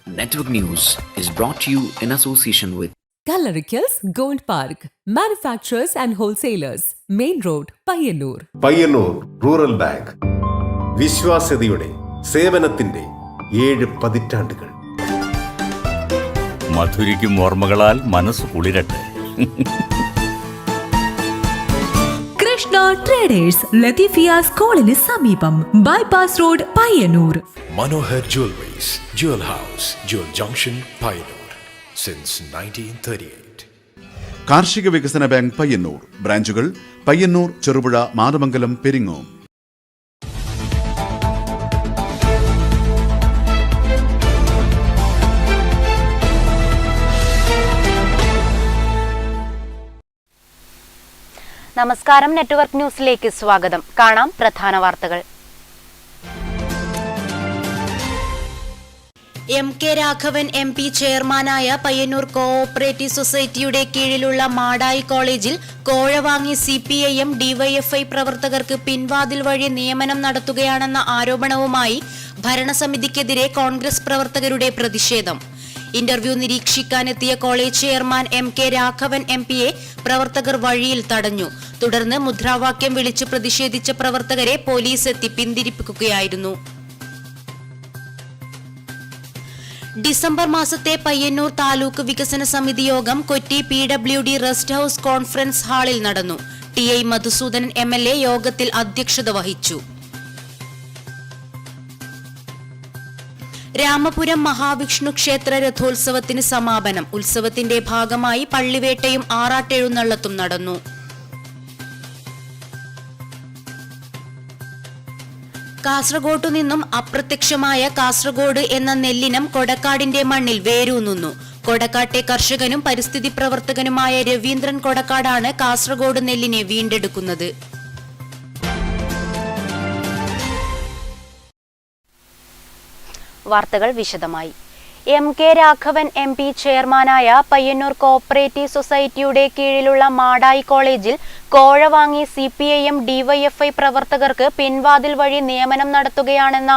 Network News is brought to you in association with Kalarikals Gold Park, manufacturers and wholesalers, Main Road, Payyannur. Payyannur rural bank വിശ്വാസ്യതയുടെ സേവനത്തിന്റെ 7 പതിറ്റാണ്ടുകൾ. മധുരിക്കും ഓർമ്മകളാൽ മനസ്സ് കുളിരട്ടെ. Krishna traders Latheefiya സ്കൂളിന് സമീപം bypass road Payyanur. Manohar Jewelries, Jewel House, Jewel Junction, Payyanur since 1938. കാർഷിക വികസന bank Payyanur ബ്രാഞ്ചുകൾ പയ്യന്നൂർ, ചെറുപുഴ, മാതമംഗലം, പെരിങ്ങോം. നമസ്കാരം, നെറ്റ്വർക്ക് ന്യൂസിലേക്ക് സ്വാഗതം. കാണാം പ്രധാന വാർത്തകൾ. എം.കെ. രാഘവൻ MP ചെയർമാനായ പയ്യന്നൂർ കോഓപ്പറേറ്റീവ് സൊസൈറ്റിയുടെ കീഴിലുള്ള മാടായി കോളേജിൽ കോഴ വാങ്ങി CPIM DYFI പ്രവർത്തകർക്ക് പിൻവാതിൽ വഴി നിയമനം നടത്തുകയാണെന്ന ആരോപണവുമായി ഭരണസമിതിക്കെതിരെ കോൺഗ്രസ് പ്രവർത്തകരുടെ പ്രതിഷേധം. ഇന്റർവ്യൂ നിരീക്ഷിക്കാനെത്തിയ കോളേജ് ചെയർമാൻ M.കെ. രാഘവൻ MPയെ പ്രവർത്തകർ വഴിയിൽ തടഞ്ഞു. തുടർന്ന് മുദ്രാവാക്യം വിളിച്ച് പ്രതിഷേധിച്ച പ്രവർത്തകരെ പോലീസ് എത്തി പിന്തിരിപ്പിക്കുകയായിരുന്നു. ഡിസംബർ മാസത്തെ പയ്യന്നൂർ താലൂക്ക് വികസന സമിതി യോഗം Kochi PWD rest house conference ഹാളിൽ നടന്നു. TI മധുസൂദനൻ MLA യോഗത്തിൽ അധ്യക്ഷത വഹിച്ചു. രാമപുരം മഹാവിഷ്ണു ക്ഷേത്ര രഥോത്സവത്തിന് സമാപനം. ഉത്സവത്തിന്റെ ഭാഗമായി പള്ളിവേട്ടയും ആറാട്ടെഴുന്നള്ളത്തും നടന്നു. കാസർഗോഡു നിന്നും അപ്രത്യക്ഷമായ കാസർഗോഡ് എന്ന നെല്ലിനം കൊടക്കാടിന്റെ മണ്ണിൽ വേരൂന്നുന്നു. കൊടക്കാട്ടെ കർഷകനും പരിസ്ഥിതി പ്രവർത്തകനുമായ രവീന്ദ്രൻ കൊടക്കാടാണ് കാസർഗോഡ് നെല്ലിനെ വീണ്ടെടുക്കുന്നത്. വാർത്തകൾ വിശദമായി. M.കെ. രാഘവൻ MP ചെയർമാനായ പയ്യന്നൂർ കോഓപ്പറേറ്റീവ് സൊസൈറ്റിയുടെ കീഴിലുള്ള മാടായി കോളേജിൽ കോഴ വാങ്ങി CPIM DYFI പ്രവർത്തകർക്ക് പിൻവാതിൽ വഴി നിയമനം നടത്തുകയാണെന്ന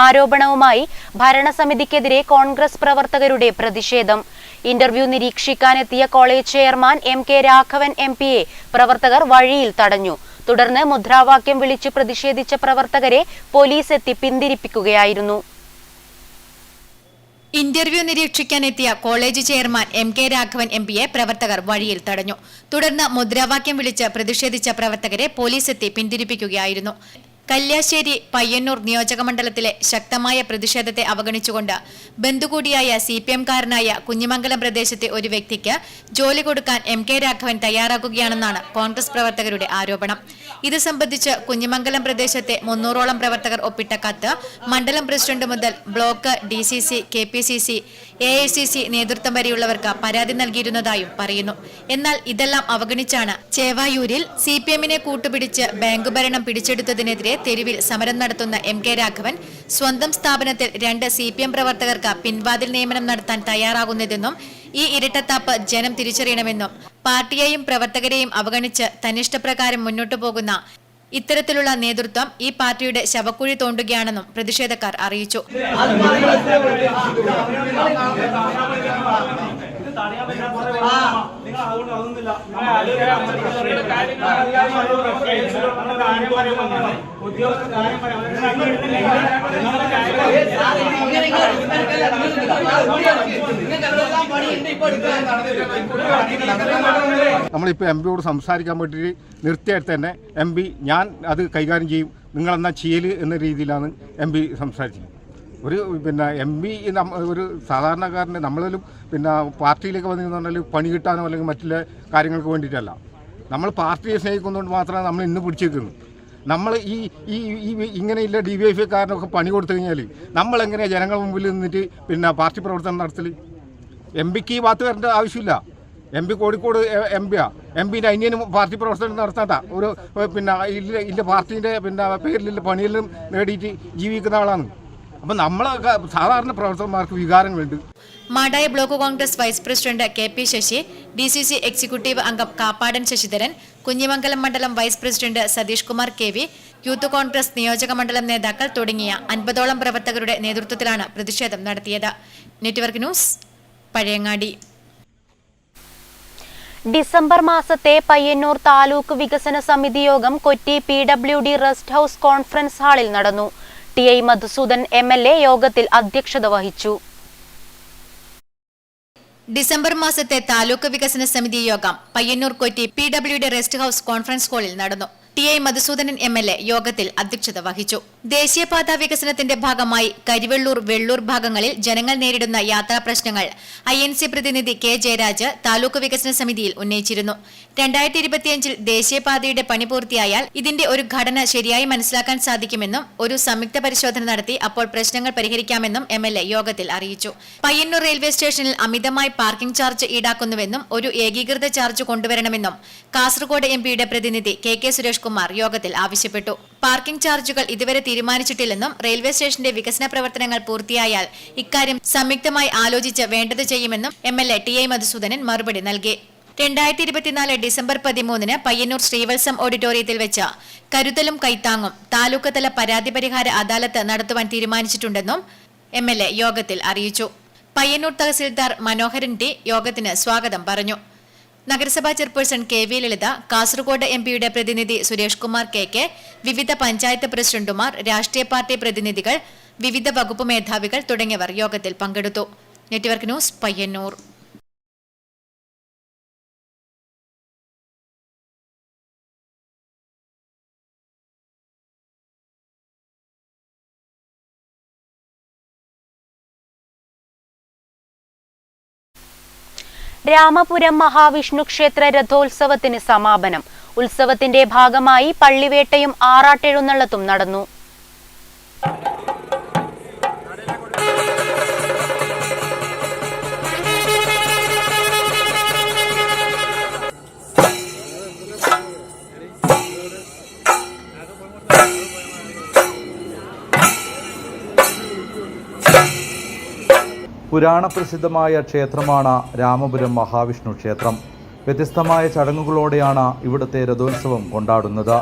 ആരോപണവുമായി ഭരണസമിതിക്കെതിരെ കോൺഗ്രസ് പ്രവർത്തകരുടെ പ്രതിഷേധം. ഇന്റർവ്യൂ നിരീക്ഷിക്കാനെത്തിയ കോളേജ് ചെയർമാൻ M.കെ. രാഘവൻ MPയെ പ്രവർത്തകർ വഴിയിൽ തടഞ്ഞു. തുടർന്ന് മുദ്രാവാക്യം വിളിച്ചു പ്രതിഷേധിച്ച പ്രവർത്തകരെ പോലീസ് എത്തി പിന്തിരിപ്പിക്കുകയായിരുന്നു. ഇന്റർവ്യൂ നിരീക്ഷിക്കാനെത്തിയ കോളേജ് ചെയർമാൻ M.കെ. രാഘവൻ MPയെ പ്രവർത്തകർ വഴിയിൽ തടഞ്ഞു. തുടർന്ന് മുദ്രാവാക്യം വിളിച്ച് പ്രതിഷേധിച്ച പ്രവർത്തകരെ പോലീസ് എത്തി പിന്തിരിപ്പിക്കുകയായിരുന്നു. കല്യാശ്ശേരി പയ്യന്നൂർ നിയോജകമണ്ഡലത്തിലെ ശക്തമായ പ്രതിഷേധത്തെ അവഗണിച്ചുകൊണ്ട് ബന്ധുകൂടിയായ CPM-കാരനായ കുഞ്ഞിമംഗലം പ്രദേശത്തെ ഒരു വ്യക്തിക്ക് ജോലി കൊടുക്കാൻ M.കെ. രാഘവൻ തയ്യാറാക്കുകയാണെന്നാണ് കോൺഗ്രസ് പ്രവർത്തകരുടെ ആരോപണം. ഇത് സംബന്ധിച്ച് കുഞ്ഞിമംഗലം പ്രദേശത്തെ 300ഓളം പ്രവർത്തകർ ഒപ്പിട്ട കത്ത് മണ്ഡലം പ്രസിഡന്റ് മുതൽ ബ്ലോക്ക്, DCC, KPCC, AICC നേതൃത്വം വരെയുള്ളവർക്ക് പരാതി നൽകിയിരുന്നതായും പറയുന്നു. എന്നാൽ ഇതെല്ലാം അവഗണിച്ചാണ് ചേവായൂരിൽ CPM-നെ കൂട്ടുപിടിച്ച് ബാങ്ക് ഭരണം പിടിച്ചെടുത്തതിനെതിരെ തെരുവിൽ സമരം നടത്തുന്ന M.കെ. രാഘവൻ സ്വന്തം സ്ഥാപനത്തിൽ 2 CPM പ്രവർത്തകർക്ക് പിൻവാതിൽ നിയമനം നടത്താൻ തയ്യാറാകുന്നതെന്നും ഈ ഇരട്ടത്താപ്പ് ജനം തിരിച്ചറിയണമെന്നും പാർട്ടിയെയും പ്രവർത്തകരെയും അവഗണിച്ച് തന്നിഷ്ടപ്രകാരം മുന്നോട്ടു പോകുന്ന ഇത്തരത്തിലുള്ള നേതൃത്വം ഈ പാർട്ടിയുടെ ശവക്കുഴി തോണ്ടുകയാണെന്നും പ്രതിഷേധക്കാർ അറിയിച്ചു. നമ്മളിപ്പോൾ MPയോട് സംസാരിക്കാൻ വേണ്ടി നിർത്തിയായിട്ട് തന്നെ MP ഞാൻ അത് കൈകാര്യം ചെയ്യും, നിങ്ങളെന്നാ ചെയ്യൽ എന്ന രീതിയിലാണ് MP സംസാരിച്ചത്. ഒരു MP ഒരു സാധാരണക്കാരനെ നമ്മളിലും പാർട്ടിയിലേക്ക് വന്നിരുന്നു പറഞ്ഞാൽ പണി കിട്ടാനോ അല്ലെങ്കിൽ മറ്റുള്ള കാര്യങ്ങൾക്ക് വേണ്ടിയിട്ടല്ല. നമ്മൾ പാർട്ടിയെ സ്നേഹിക്കുന്നതുകൊണ്ട് മാത്രമാണ് നമ്മൾ ഇന്ന് പിടിച്ചേക്കുന്നത്. നമ്മൾ ഈ ഇങ്ങനെയുള്ള DYFI-കാരനൊക്കെ പണി കൊടുത്തു കഴിഞ്ഞാൽ നമ്മളെങ്ങനെയാണ് ജനങ്ങളുടെ മുമ്പിൽ നിന്നിട്ട് പാർട്ടി പ്രവർത്തനം നടത്തൽ? MPക്ക് ഈ ഭാഗത്ത് വരേണ്ട ആവശ്യമില്ല. MP കോഴിക്കോട് MP-യാണ്. MPൻ്റെ അന്യനും പാർട്ടി പ്രവർത്തനം നടത്താത്ത ഒരു ഇല്ല പാർട്ടീൻ്റെ പേരിലുള്ള പണിയെല്ലാം നേടിയിട്ട് ജീവിക്കുന്ന ആളാണ്. അപ്പം നമ്മളെ സാധാരണ പ്രവർത്തകന്മാർക്ക് വികാരങ്ങളുണ്ട്. Madayi block Congress vice president KP Sasi, DCC executive അംഗം കാപ്പാടൻ ശശിധരൻ, കുഞ്ഞിമംഗലം മണ്ഡലം vice president Satheesh Kumar KV, youth Congress നിയോജക മണ്ഡലം നേതാക്കൾ തുടങ്ങിയ 50ഓളം പ്രവർത്തകരുടെ നേതൃത്വത്തിലാണ് പ്രതിഷേധം നടത്തിയത്. Network news, Pazhayangadi. ഡിസംബർ മാസത്തെ പയ്യന്നൂർ താലൂക്ക് വികസന സമിതി യോഗം Kochi PWD rest house conference ഹാളിൽ നടന്നു. TI മധുസൂദൻ MLA യോഗത്തിൽ അധ്യക്ഷത വഹിച്ചു. ഡിസംബർ മാസത്തെ താലൂക്ക് വികസന സമിതി യോഗം Payyanur Kochi PWD rest house conference ഹാളിൽ നടന്നു. TI മധുസൂദനൻ MLA യോഗത്തിൽ അധ്യക്ഷത വഹിച്ചു. ദേശീയപാത വികസനത്തിന്റെ ഭാഗമായി കരിവെള്ളൂർ വെള്ളൂർ ഭാഗങ്ങളിൽ ജനങ്ങൾ നേരിടുന്ന യാത്രാ പ്രശ്നങ്ങൾ INC പ്രതിനിധി K ജയരാജ് താലൂക്ക് വികസന സമിതിയിൽ ഉന്നയിച്ചിരുന്നു. 2025 ദേശീയപാതയുടെ പണി പൂർത്തിയായാൽ ഇതിന്റെ ഒരു ഘടന ശരിയായി മനസ്സിലാക്കാൻ സാധിക്കുമെന്നും ഒരു സംയുക്ത പരിശോധന നടത്തി അപ്പോൾ പ്രശ്നങ്ങൾ പരിഹരിക്കാമെന്നും MLA യോഗത്തിൽ അറിയിച്ചു. പയ്യന്നൂർ റെയിൽവേ സ്റ്റേഷനിൽ അമിതമായി പാർക്കിംഗ് ചാർജ് ഈടാക്കുന്നുവെന്നും ഒരു ഏകീകൃത ചാർജ് കൊണ്ടുവരണമെന്നും കാസർഗോഡ് MP പ്രതിനിധി KK സുരേഷ് കുമാർ യോഗത്തിൽ ആവശ്യപ്പെട്ടു. പാർക്കിംഗ് ചാർജുകൾ ഇതുവരെ തീരുമാനിച്ചിട്ടില്ലെന്നും റെയിൽവേ സ്റ്റേഷന്റെ വികസന പ്രവർത്തനങ്ങൾ പൂർത്തിയായാൽ ഇക്കാര്യം സംയുക്തമായി ആലോചിച്ച് വേണ്ടത് ചെയ്യുമെന്നും MLA TI മധുസൂദനൻ മറുപടി നൽകി. 2024 ഡിസംബർ 13 പയ്യന്നൂർ ശ്രീവത്സം ഓഡിറ്റോറിയത്തിൽ വെച്ച് കരുതലും കൈത്താങ്ങും താലൂക്ക് തല പരാതി പരിഹാര അദാലത്ത് നടത്തുവാൻ തീരുമാനിച്ചിട്ടുണ്ടെന്നും MLA യോഗത്തിൽ അറിയിച്ചു. പയ്യന്നൂർ തഹസിൽദാർ മനോഹരൻ T യോഗത്തിന് സ്വാഗതം പറഞ്ഞു. നഗരസഭാ ചെയർപേഴ്സൺ KV ലളിത, കാസർഗോഡ് MP പ്രതിനിധി സുരേഷ് കുമാർ KK, വിവിധ പഞ്ചായത്ത് പ്രസിഡന്റുമാർ, രാഷ്ട്രീയ പാർട്ടി പ്രതിനിധികൾ, വിവിധ വകുപ്പ് മേധാവികൾ തുടങ്ങിയവർ യോഗത്തിൽ പങ്കെടുത്തു. Network news, Payyannur. രാമപുരം മഹാവിഷ്ണു ക്ഷേത്ര രഥോത്സവത്തിന് സമാപനം. ഉത്സവത്തിന്റെ ഭാഗമായി പള്ളിവേട്ടയും ആറാട്ടെഴുന്നള്ളത്തും നടന്നു. പുരാണപ്രസിദ്ധമായ ക്ഷേത്രമാണ് രാമപുരം മഹാവിഷ്ണു ക്ഷേത്രം. വ്യത്യസ്തമായ ചടങ്ങുകളോടെയാണ് ഇവിടുത്തെ രഥോത്സവം കൊണ്ടാടുന്നത്.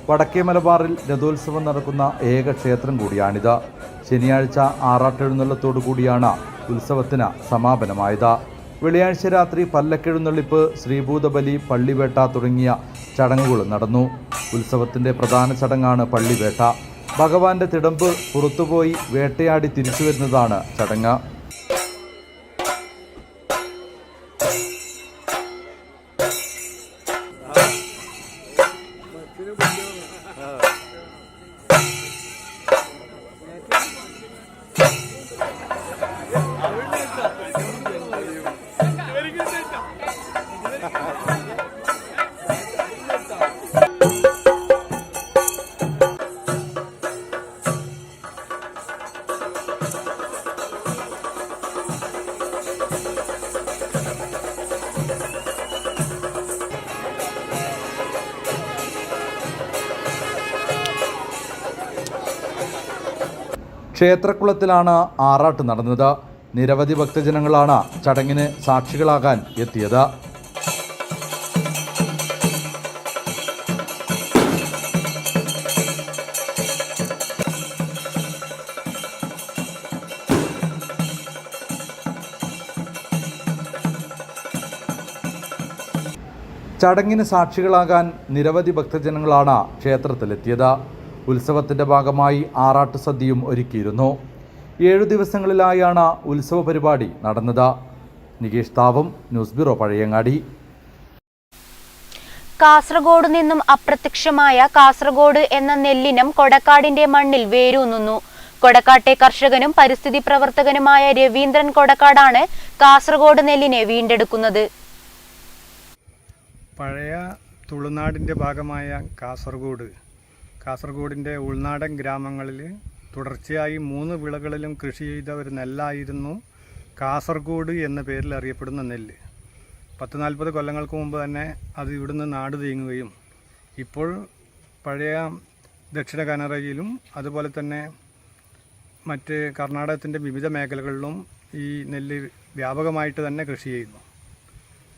വടക്കേ മലബാറിൽ രഥോത്സവം നടക്കുന്ന ഏക ക്ഷേത്രം കൂടിയാണിത്. ശനിയാഴ്ച ആറാട്ടെഴുന്നള്ളത്തോടു കൂടിയാണ് ഉത്സവത്തിന് സമാപനമായത്. വെള്ളിയാഴ്ച രാത്രി പല്ലക്കെഴുന്നള്ളിപ്പ്, ശ്രീഭൂതബലി, പള്ളിവേട്ട തുടങ്ങിയ ചടങ്ങുകൾ നടന്നു. ഉത്സവത്തിൻ്റെ പ്രധാന ചടങ്ങാണ് പള്ളിവേട്ട. ഭഗവാന്റെ തിടമ്പ് പുറത്തുപോയി വേട്ടയാടി തിരിച്ചു വരുന്നതാണ് ചടങ്ങ്. ക്ഷേത്രക്കുളത്തിലാണ് ആറാട്ട് നടന്നത്. നിരവധി ഭക്തജനങ്ങളാണ് ചടങ്ങിന് സാക്ഷികളാകാൻ എത്തിയത്. ചടങ്ങിന് സാക്ഷികളാകാൻ നിരവധി ഭക്തജനങ്ങളാണ് ക്ഷേത്രത്തിലെത്തിയത്. ഉത്സവത്തിൻ്റെ ഭാഗമായി ആറാട്ട് സദ്യയും ഒരുക്കിയിരുന്നു. 7 ദിവസങ്ങളിലായാണ് ഉത്സവ പരിപാടി നടന്നത്. Nikesh Thavam, news bureau, Pazhayangadi. കാസർഗോഡ് നിന്നും അപ്രത്യക്ഷമായ കാസർഗോഡ് എന്ന നെല്ലിനം കൊടക്കാടിന്റെ മണ്ണിൽ വേരൂന്നുന്നു. കൊടക്കാട്ടെ കർഷകനും പരിസ്ഥിതി പ്രവർത്തകനുമായ രവീന്ദ്രൻ കൊടക്കാടാണ് കാസർഗോഡ് നെല്ലിനെ വീണ്ടെടുക്കുന്നത്. പഴയ തുളുനാടിൻ്റെ ഭാഗമായ കാസർഗോഡിൻ്റെ ഉൾനാടൻ ഗ്രാമങ്ങളിൽ തുടർച്ചയായി 3 വിളകളിലും കൃഷി ചെയ്ത ഒരു നെല്ലായിരുന്നു കാസർഗോഡ് എന്ന പേരിൽ അറിയപ്പെടുന്ന നെല്ല്. 40-40 കൊല്ലങ്ങൾക്ക് മുമ്പ് തന്നെ അത് ഇവിടുന്ന് നാട് നീങ്ങുകയും ഇപ്പോൾ പഴയ ദക്ഷിണ കന്നഡയിലും അതുപോലെ തന്നെ മറ്റ് കർണാടകത്തിൻ്റെ വിവിധ മേഖലകളിലും ഈ നെല്ല് വ്യാപകമായിട്ട് തന്നെ കൃഷി ചെയ്യുന്നു.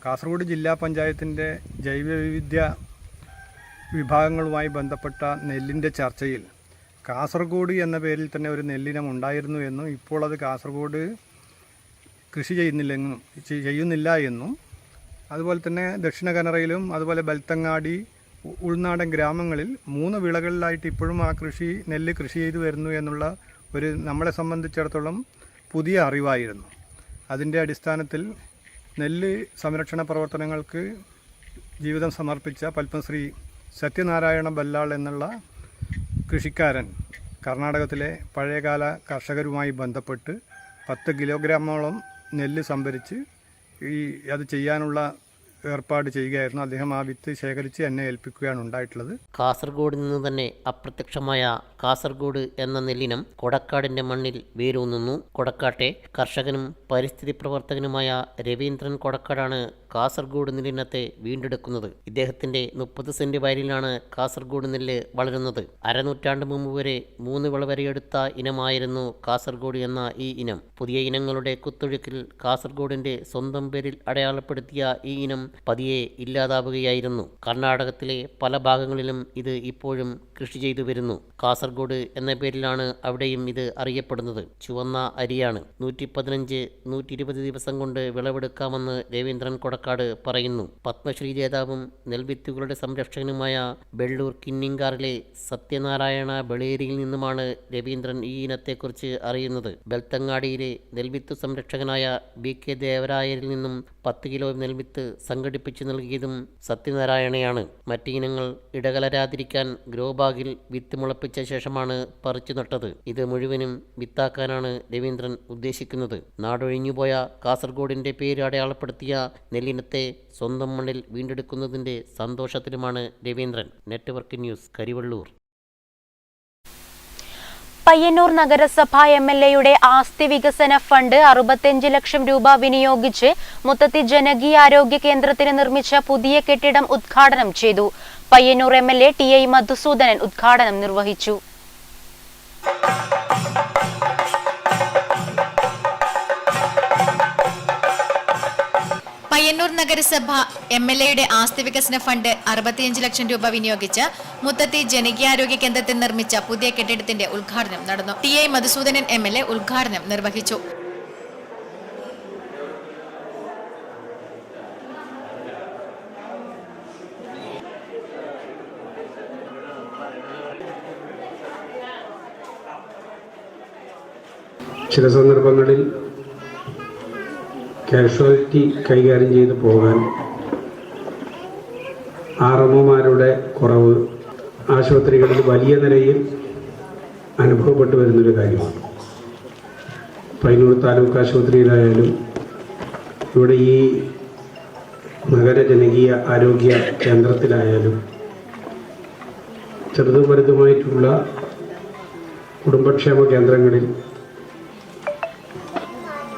കാസർഗോഡ് ജില്ലാ പഞ്ചായത്തിൻ്റെ ജൈവവൈവിധ്യ വിഭാഗങ്ങളുമായി ബന്ധപ്പെട്ട നെല്ലിൻ്റെ ചർച്ചയിൽ കാസർഗോഡ് എന്ന പേരിൽ തന്നെ ഒരു നെല്ലിനം ഉണ്ടായിരുന്നു എന്നും ഇപ്പോൾ അത് കാസർഗോഡ് കൃഷി ചെയ്യുന്നില്ല എന്നും അതുപോലെ തന്നെ ദക്ഷിണ കന്നഡയിലും അതുപോലെ ബെൽത്തങ്ങാടി ഉൾനാടൻ ഗ്രാമങ്ങളിൽ 3 വിളകളിലായിട്ട് ഇപ്പോഴും ആ നെല്ല് കൃഷി ചെയ്തു വരുന്നു എന്നുള്ള ഒരു നമ്മളെ സംബന്ധിച്ചിടത്തോളം പുതിയ അറിവായിരുന്നു. അതിൻ്റെ അടിസ്ഥാനത്തിൽ നെല്ല് സംരക്ഷണ പ്രവർത്തനങ്ങൾക്ക് ജീവിതം സമർപ്പിച്ച പത്മശ്രീ സത്യനാരായണ ബല്ലാൾ എന്നുള്ള കൃഷിക്കാരൻ കർണാടകത്തിലെ പഴയകാല കർഷകരുമായി ബന്ധപ്പെട്ട് 10 കിലോഗ്രാമോളം നെല്ല് സംഭരിച്ച് അത് ചെയ്യാനുള്ള ഏർപ്പാട് ചെയ്യുകയായിരുന്നു. അദ്ദേഹം ആ വിത്ത് ശേഖരിച്ച് എന്നെ ഏൽപ്പിക്കുകയാണ് ഉണ്ടായിട്ടുള്ളത്. കാസർഗോഡ് നിന്ന് തന്നെ അപ്രത്യക്ഷമായ കാസർഗോഡ് എന്ന നെല്ലിനം കൊടക്കാടിന്റെ മണ്ണിൽ വേരൂന്നുന്നു. കൊടക്കാട്ടെ കർഷകനും പരിസ്ഥിതി പ്രവർത്തകനുമായ രവീന്ദ്രൻ കൊടക്കാടാണ് കാസർഗോഡ് നെല്ലിനത്തെ വീണ്ടെടുക്കുന്നത്. ഇദ്ദേഹത്തിന്റെ 30 സെന്റ് വയലിലാണ് കാസർഗോഡ് നെല്ല് വളരുന്നത്. അരനൂറ്റാണ്ട് മുമ്പ് വരെ 3 വിള വരെയെടുത്ത ഇനമായിരുന്നു കാസർഗോഡ് എന്ന ഈ ഇനം. പുതിയ ഇനങ്ങളുടെ കുത്തൊഴുക്കിൽ കാസർഗോഡിന്റെ സ്വന്തം പേരിൽ അടയാളപ്പെടുത്തിയ ഈ ഇനം പതിയെ ഇല്ലാതാവുകയായിരുന്നു. കർണാടകത്തിലെ പല ഭാഗങ്ങളിലും ഇത് ഇപ്പോഴും കൃഷി ചെയ്തു വരുന്നു. കാസർഗോഡ് എന്ന പേരിലാണ് അവിടെയും ഇത് അറിയപ്പെടുന്നത്. ചുവന്ന അരിയാണ്. 115-120 ദിവസം കൊണ്ട് വിളവെടുക്കാമെന്ന് രവീന്ദ്രൻ കൊടക്കാട് പറയുന്നു. പത്മശ്രീ ജേതാവും നെൽവിത്തുകളുടെ സംരക്ഷകനുമായ ബെള്ളൂർ കിന്നിങ്കാറിലെ സത്യനാരായണ ബളേരിയിൽ നിന്നുമാണ് രവീന്ദ്രൻ ഈ ഇനത്തെക്കുറിച്ച് അറിയുന്നത്. ബെൽത്തങ്ങാടിയിലെ നെൽവിത്ത് സംരക്ഷകനായ BK ദേവരായരിൽ നിന്നും 10 കിലോ നെൽവിത്ത് സംഘടിപ്പിച്ചു നൽകിയതും സത്യനാരായണയാണ്. മറ്റ് ഇനങ്ങൾ ഇടകലരാതിരിക്കാൻ ഗ്രോബാഗിൽ വിത്ത് മുളപ്പിച്ച ശേഷമാണ് പറിച്ചു നട്ടത്. ഇത് മുഴുവനും വിത്താക്കാനാണ് രവീന്ദ്രൻ ഉദ്ദേശിക്കുന്നത്. നാടൊഴിഞ്ഞുപോയ കാസർഗോഡിന്റെ പേര് അടയാളപ്പെടുത്തിയ നെല്ലിനത്തെ സ്വന്തം മണ്ണിൽ വീണ്ടെടുക്കുന്നതിന്റെ സന്തോഷത്തിലുമാണ് രവീന്ദ്രൻ. Network news, Karivellur. പയ്യന്നൂർ നഗരസഭ MLAയുടെ ആസ്തി വികസന ഫണ്ട് 65 ലക്ഷം രൂപ വിനിയോഗിച്ച് മുത്തത്തി ജനകീയാരോഗ്യ കേന്ദ്രത്തിന് നിർമ്മിച്ച പുതിയ കെട്ടിടം ഉദ്ഘാടനം ചെയ്തു. പയ്യന്നൂർ MLA TI മധുസൂദനൻ ഉദ്ഘാടനം നിർവഹിച്ചു. പയ്യന്നൂർ നഗരസഭ MLAയുടെ ആസ്തി വികസന ഫണ്ട് 65 ലക്ഷം രൂപ വിനിയോഗിച്ച് മുത്തത്തി ജനകീയാരോഗ്യ കേന്ദ്രത്തിൽ നിർമ്മിച്ച പുതിയ കെട്ടിടത്തിന്റെ ഉദ്ഘാടനം നടന്നു. TI മധുസൂദനൻ MLA ഉദ്ഘാടനം നിർവഹിച്ചു. ചില സന്ദർഭങ്ങളിൽ കാഷ്വാലിറ്റി കൈകാര്യം ചെയ്തു പോകാൻ RMOമാരുടെ കുറവ് ആശുപത്രികളിൽ വലിയ നിലയിൽ അനുഭവപ്പെട്ടു വരുന്നൊരു കാര്യമാണ്. പയ്യന്നൂർ താലൂക്ക് ആശുപത്രിയിലായാലും ഇവിടെ ഈ നഗര ജനകീയ ആരോഗ്യ കേന്ദ്രത്തിലായാലും ചെറുതും വലുതുമായിട്ടുള്ള കുടുംബക്ഷേമ കേന്ദ്രങ്ങളിൽ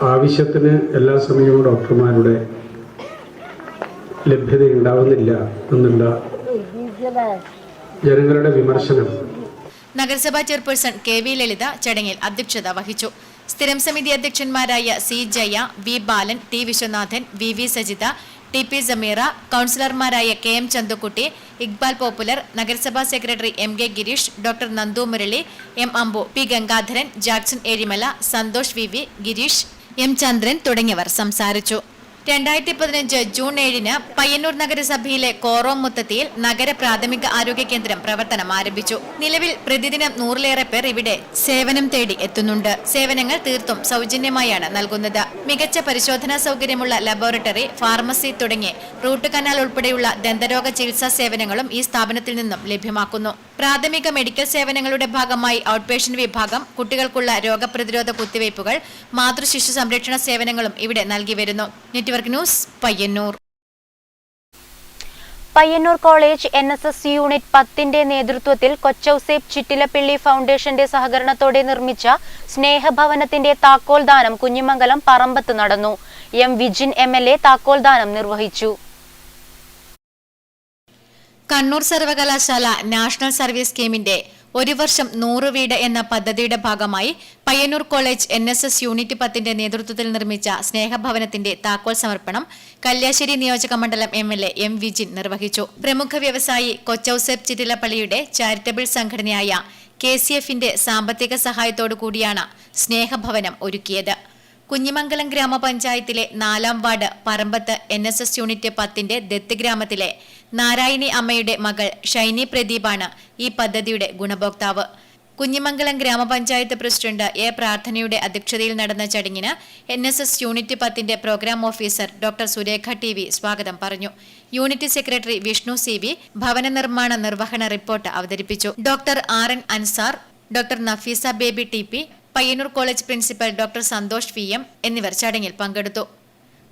ആവശ്യത്തിന് എല്ലാ സമയവും ഡോക്ടർമാരുടെ ലഭ്യത ഉണ്ടാവുന്നില്ല എന്നുള്ള ജനങ്ങളുടെ വിമർശനം. നഗരസഭാ ചെയർപേഴ്സൺ KV ലളിത ചടങ്ങിൽ അധ്യക്ഷത വഹിച്ചു. സ്ഥിരം സമിതി അധ്യക്ഷന്മാരായ C ജയ, V ബാലൻ, T Viswanathan, VV Sajitha, TP Sameera, കൗൺസിലർമാരായ KM ചന്തുക്കുട്ടി, ഇക്ബാൽ പോപ്പുലർ, നഗരസഭാ secretary MK Gireesh, doctor Nandu Murali, M Ambu, P Gangadharan, Jackson Ezhimala, Santhosh VV, Gireesh, M Chandran തുടങ്ങിയവർ സംസാരിച്ചു. 2015 ജൂൺ 7-ന് പയ്യന്നൂർ നഗരസഭയിലെ കോറോം മുത്തത്തിയിൽ നഗര പ്രാഥമിക ആരോഗ്യ കേന്ദ്രം പ്രവർത്തനം ആരംഭിച്ചു. നിലവിൽ പ്രതിദിനം 100-ലേറെ പേർ ഇവിടെ സേവനം തേടി എത്തുന്നുണ്ട്. സേവനങ്ങൾ തീർത്തും സൗജന്യമായാണ് നൽകുന്നത്. മികച്ച പരിശോധനാ സൗകര്യമുള്ള ലബോറട്ടറി, ഫാർമസി തുടങ്ങി റൂട്ട് കനാൽ ഉൾപ്പെടെയുള്ള ദന്തരോഗ ചികിത്സാ സേവനങ്ങളും ഈ സ്ഥാപനത്തിൽ നിന്നും ലഭ്യമാക്കുന്നു. പ്രാഥമിക മെഡിക്കൽ സേവനങ്ങളുടെ ഭാഗമായി ഔട്ട് പേഷ്യന്റ് വിഭാഗം, കുട്ടികൾക്കുള്ള രോഗപ്രതിരോധ കുത്തിവയ്പ്പുകൾ, മാതൃശിശു സംരക്ഷണ സേവനങ്ങളും ഇവിടെ നൽകി വരുന്നു. Network news, Payyannur. Payyannur college NSS unit 10ന്റെ നേതൃത്വത്തിൽ കൊച്ചൌസേപ്പ് ചിറ്റിലപ്പിള്ളി ഫൗണ്ടേഷന്റെ സഹകരണത്തോടെ നിർമ്മിച്ച സ്നേഹഭവനത്തിന്റെ താക്കോൽദാനം കുഞ്ഞിമംഗലം പറമ്പത്ത് നടന്നു. M വിജിൻ MLA താക്കോൽദാനം നിർവഹിച്ചു. കണ്ണൂർ സർവകലാശാല നാഷണൽ സർവീസ് സ്കീമിന്റെ ഒരു വർഷം 100 വീട് എന്ന പദ്ധതിയുടെ ഭാഗമായി പയ്യന്നൂർ കോളേജ് NSS യൂണിറ്റ് 10ന്റെ നേതൃത്വത്തിൽ നിർമ്മിച്ച സ്നേഹഭവനത്തിന്റെ താക്കോൽ സമർപ്പണം കല്യാശ്ശേരി നിയോജക മണ്ഡലം MLA M. വിജിൻ നിർവഹിച്ചു. പ്രമുഖ വ്യവസായി കൊച്ചൌസേപ്പ് ചിറ്റിലപ്പള്ളിയുടെ ചാരിറ്റബിൾ സംഘടനയായ KCFന്റെ സാമ്പത്തിക സഹായത്തോടു കൂടിയാണ് സ്നേഹഭവനം ഒരുക്കിയത്. കുഞ്ഞിമംഗലം ഗ്രാമപഞ്ചായത്തിലെ 4-ാം വാർഡ് പറമ്പത്ത് NSS യൂണിറ്റ് 10ന്റെ ദത്ത് ഗ്രാമത്തിലെ നാരായണി അമ്മയുടെ മകൾ ഷൈനി പ്രദീപാണ് ഈ പദ്ധതിയുടെ ഗുണഭോക്താവ്. കുഞ്ഞിമംഗലം ഗ്രാമപഞ്ചായത്ത് പ്രസിഡന്റ് A. പ്രാർത്ഥനയുടെ അധ്യക്ഷതയിൽ നടന്ന ചടങ്ങിന് NSS യൂണിറ്റ് 10ന്റെ program officer doctor Surekha TV സ്വാഗതം പറഞ്ഞു. യൂണിറ്റ് സെക്രട്ടറി വിഷ്ണു CB ഭവന നിർമ്മാണ നിർവഹണ റിപ്പോർട്ട് അവതരിപ്പിച്ചു. Doctor RN Ansar, doctor Nafeesa Baby TP, Payyanur college principal doctor Santhosh VM എന്നിവർ ചടങ്ങിൽ പങ്കെടുത്തു.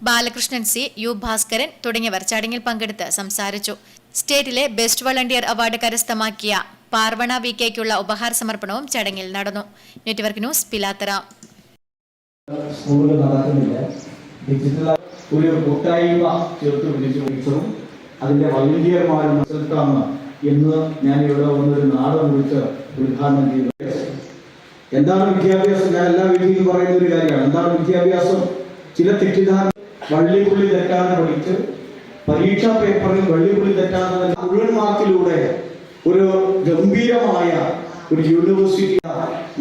ബാലകൃഷ്ണൻ C, U ഭാസ്കരൻ തുടങ്ങിയവർ ചടങ്ങിൽ പങ്കെടുത്ത് സംസാരിച്ചു. സ്റ്റേറ്റിലെ ബെസ്റ്റ് വളണ്ടിയർ അവാർഡ് കരസ്ഥമാക്കിയ പാർവണ VKയ്ക്കുള്ള ഉപഹാര സമർപ്പണവും ചടങ്ങിൽ നടന്നു. Network news Pilathara. സ്കൂളിൽ നടക്കുന്നില്ല, ഡിജിറ്റൽ ഒരു കൂട്ടായ്മ ചേർത്ത് പിടിച്ചും അതിന്റെ വളണ്ടിയർമാരും റിസൾട്ടാണ് എന്ന് ഞാൻ ഇവിടെ വന്നൊരു നാടൻ വിളിച്ച് ഉദ്ഘാടനം ചെയ്തു. എന്താണ് വിദ്യാഭ്യാസം? ഞാൻ എല്ലാ വീട്ടിലും പറയുന്ന ഒരു കാര്യമാണ്. എന്താണ് വിദ്യാഭ്യാസം? ചില തെറ്റിദ്ധാരണ വള്ളിപ്പുള്ളി തെറ്റാതെ പഠിച്ച് പരീക്ഷാ പേപ്പറിൽ വള്ളിപ്പുള്ളി തെറ്റാതെ മുഴുവൻ മാർക്കിലൂടെ ഒരു ഗംഭീരമായ ഒരു യൂണിവേഴ്സിറ്റി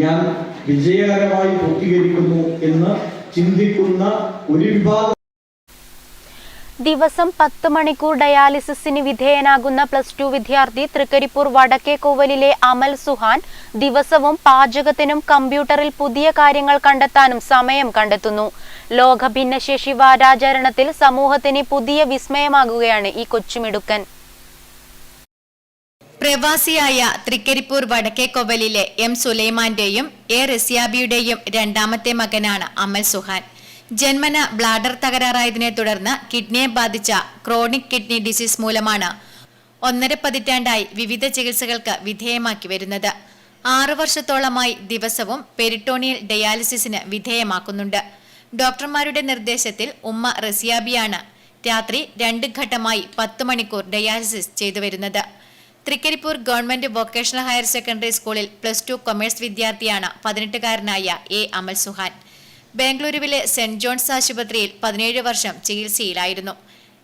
ഞാൻ വിജയകരമായി പൂർത്തീകരിക്കുന്നു എന്ന് ചിന്തിക്കുന്ന ഒരു വിഭാഗം. ദിവസം 10 മണിക്കൂർ ഡയാലിസിസിന് വിധേയനാകുന്ന +2 വിദ്യാർത്ഥി തൃക്കരിപ്പൂർ വടക്കേക്കോവലിലെ അമൽ സുഹാൻ ദിവസവും പാചകത്തിനും കമ്പ്യൂട്ടറിൽ പുതിയ കാര്യങ്ങൾ കണ്ടെത്താനും സമയം കണ്ടെത്തുന്നു. ലോക ഭിന്നശേഷി വാരാചരണത്തിൽ സമൂഹത്തിന് പുതിയ വിസ്മയമാകുകയാണ് ഈ കൊച്ചുമിടുക്കൻ. പ്രവാസിയായ തൃക്കരിപ്പൂർ വടക്കേക്കോവലിലെ M. സുലൈമാന്റെയും A. റസിയാബിയുടെയും രണ്ടാമത്തെ മകനാണ് അമൽ സുഹാൻ. ജന്മന ബ്ലാഡർ തകരാറായതിനെ തുടർന്ന് കിഡ്നിയെ ബാധിച്ച ക്രോണിക് കിഡ്നി ഡിസീസ് മൂലമാണ് 1.5 പതിറ്റാണ്ടായി വിവിധ ചികിത്സകൾക്ക് വിധേയമാക്കി വരുന്നത്. 6 വർഷത്തോളമായി ദിവസവും പെരിട്ടോണിയൽ ഡയാലിസിസിന് വിധേയമാക്കുന്നുണ്ട്. ഡോക്ടർമാരുടെ നിർദ്ദേശത്തിൽ ഉമ്മ റസിയാബിയാണ് രാത്രി 2 ഘട്ടമായി 10 മണിക്കൂർ ഡയാലിസിസ് ചെയ്തു വരുന്നത്. Thrikkaripur government vocational higher secondary സ്കൂളിൽ +2 കൊമേഴ്സ് വിദ്യാർത്ഥിയാണ് 18-കാരനായ A. അമൽ സുഹാൻ. ബാംഗ്ലൂരുവിലെ സെന്റ് ജോൺസ് ആശുപത്രിയിൽ 17 വർഷം ചികിത്സയിലായിരുന്നു.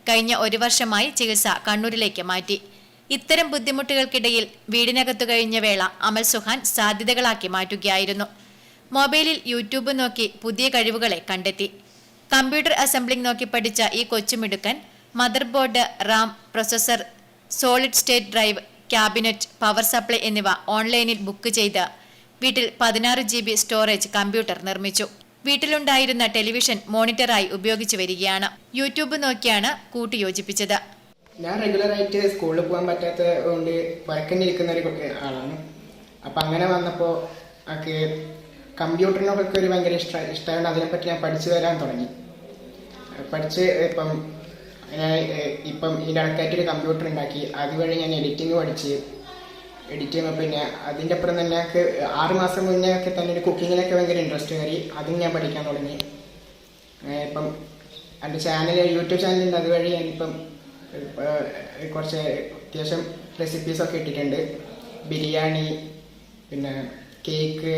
കഴിഞ്ഞ 1 വർഷമായി ചികിത്സ കണ്ണൂരിലേക്ക് മാറ്റി. ഇത്തരം ബുദ്ധിമുട്ടുകൾക്കിടയിൽ വീടിനകത്തു കഴിഞ്ഞ വേള അമൽ സുഹാൻ സാധ്യതകളാക്കി മാറ്റുകയായിരുന്നു. മൊബൈലിൽ യൂട്യൂബ് നോക്കി പുതിയ കഴിവുകളെ കണ്ടെത്തി. കമ്പ്യൂട്ടർ അസംബ്ലിംഗ് നോക്കി പഠിച്ച ഈ കൊച്ചുമിടുക്കൻ mother board, RAM, processor, solid state drive, cabinet, power supply എന്നിവ ഓൺലൈനിൽ ബുക്ക് ചെയ്ത് വീട്ടിൽ 16 GB സ്റ്റോറേജ് കമ്പ്യൂട്ടർ നിർമ്മിച്ചു. വീട്ടിലുണ്ടായിരുന്ന ടെലിവിഷൻ മോണിറ്ററായി ഉപയോഗിച്ചു വരികയാണ്. യൂട്യൂബ് നോക്കിയാണ് കൂട്ടിയോജിപ്പിച്ചത്. ഞാൻ റെഗുലറായിട്ട് സ്കൂളിൽ പോകാൻ പറ്റാത്തത് കൊണ്ട് വരക്കഞ്ഞിരിക്കുന്ന ഒരു ആളാണ്. അപ്പം അങ്ങനെ വന്നപ്പോൾ എനിക്ക് കമ്പ്യൂട്ടറിനൊക്കെ ഒരു ഭയങ്കര ഇഷ്ടമായതുകൊണ്ട് അതിനെപ്പറ്റി ഞാൻ പഠിച്ചു വരാൻ തുടങ്ങി. പഠിച്ച് ഇപ്പം ഇതിൻ്റെ ഇടയ്ക്കായിട്ടൊരു കമ്പ്യൂട്ടർ ഉണ്ടാക്കി. അതുവഴി ഞാൻ എഡിറ്റിംഗ് പഠിച്ച് എഡിറ്റിംഗ് പിന്നെ അതിൻ്റെ അപ്പുറം തന്നെ എനിക്ക് 6 മാസം മുന്നേ ഒക്കെ തന്നെ ഒരു കുക്കിങ്ങിലൊക്കെ ഭയങ്കര ഇൻട്രസ്റ്റ് കയറി. അതും ഞാൻ പഠിക്കാൻ തുടങ്ങി. ഇപ്പം എൻ്റെ യൂട്യൂബ് ചാനലുണ്ട്. അതുവഴി ഞാനിപ്പം കുറച്ച് അത്യാവശ്യം റെസിപ്പീസൊക്കെ ഇട്ടിട്ടുണ്ട്. ബിരിയാണി, പിന്നെ കേക്ക്,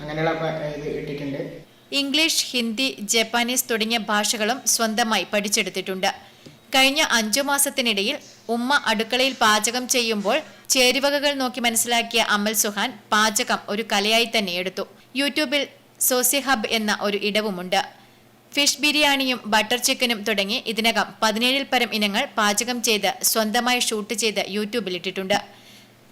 അങ്ങനെയുള്ള ഇത് ഇട്ടിട്ടുണ്ട്. ഇംഗ്ലീഷ്, ഹിന്ദി, ജപ്പാനീസ് തുടങ്ങിയ ഭാഷകളും സ്വന്തമായി പഠിച്ചെടുത്തിട്ടുണ്ട്. കഴിഞ്ഞ 5 മാസത്തിനിടയിൽ ഉമ്മ അടുക്കളയിൽ പാചകം ചെയ്യുമ്പോൾ ചേരുവകകൾ നോക്കി മനസ്സിലാക്കിയ അമൽ സുഹാൻ പാചകം ഒരു കലയായി തന്നെ എടുത്തു. യൂട്യൂബിൽ സോസി ഹബ് എന്ന ഒരു ഇടവുമുണ്ട്. ഫിഷ് ബിരിയാണിയും ബട്ടർ ചിക്കനും തുടങ്ങി ഇതിനകം 17-ൽ പരം ഇനങ്ങൾ പാചകം ചെയ്ത് സ്വന്തമായി ഷൂട്ട് ചെയ്ത് യൂട്യൂബിലിട്ടിട്ടുണ്ട്.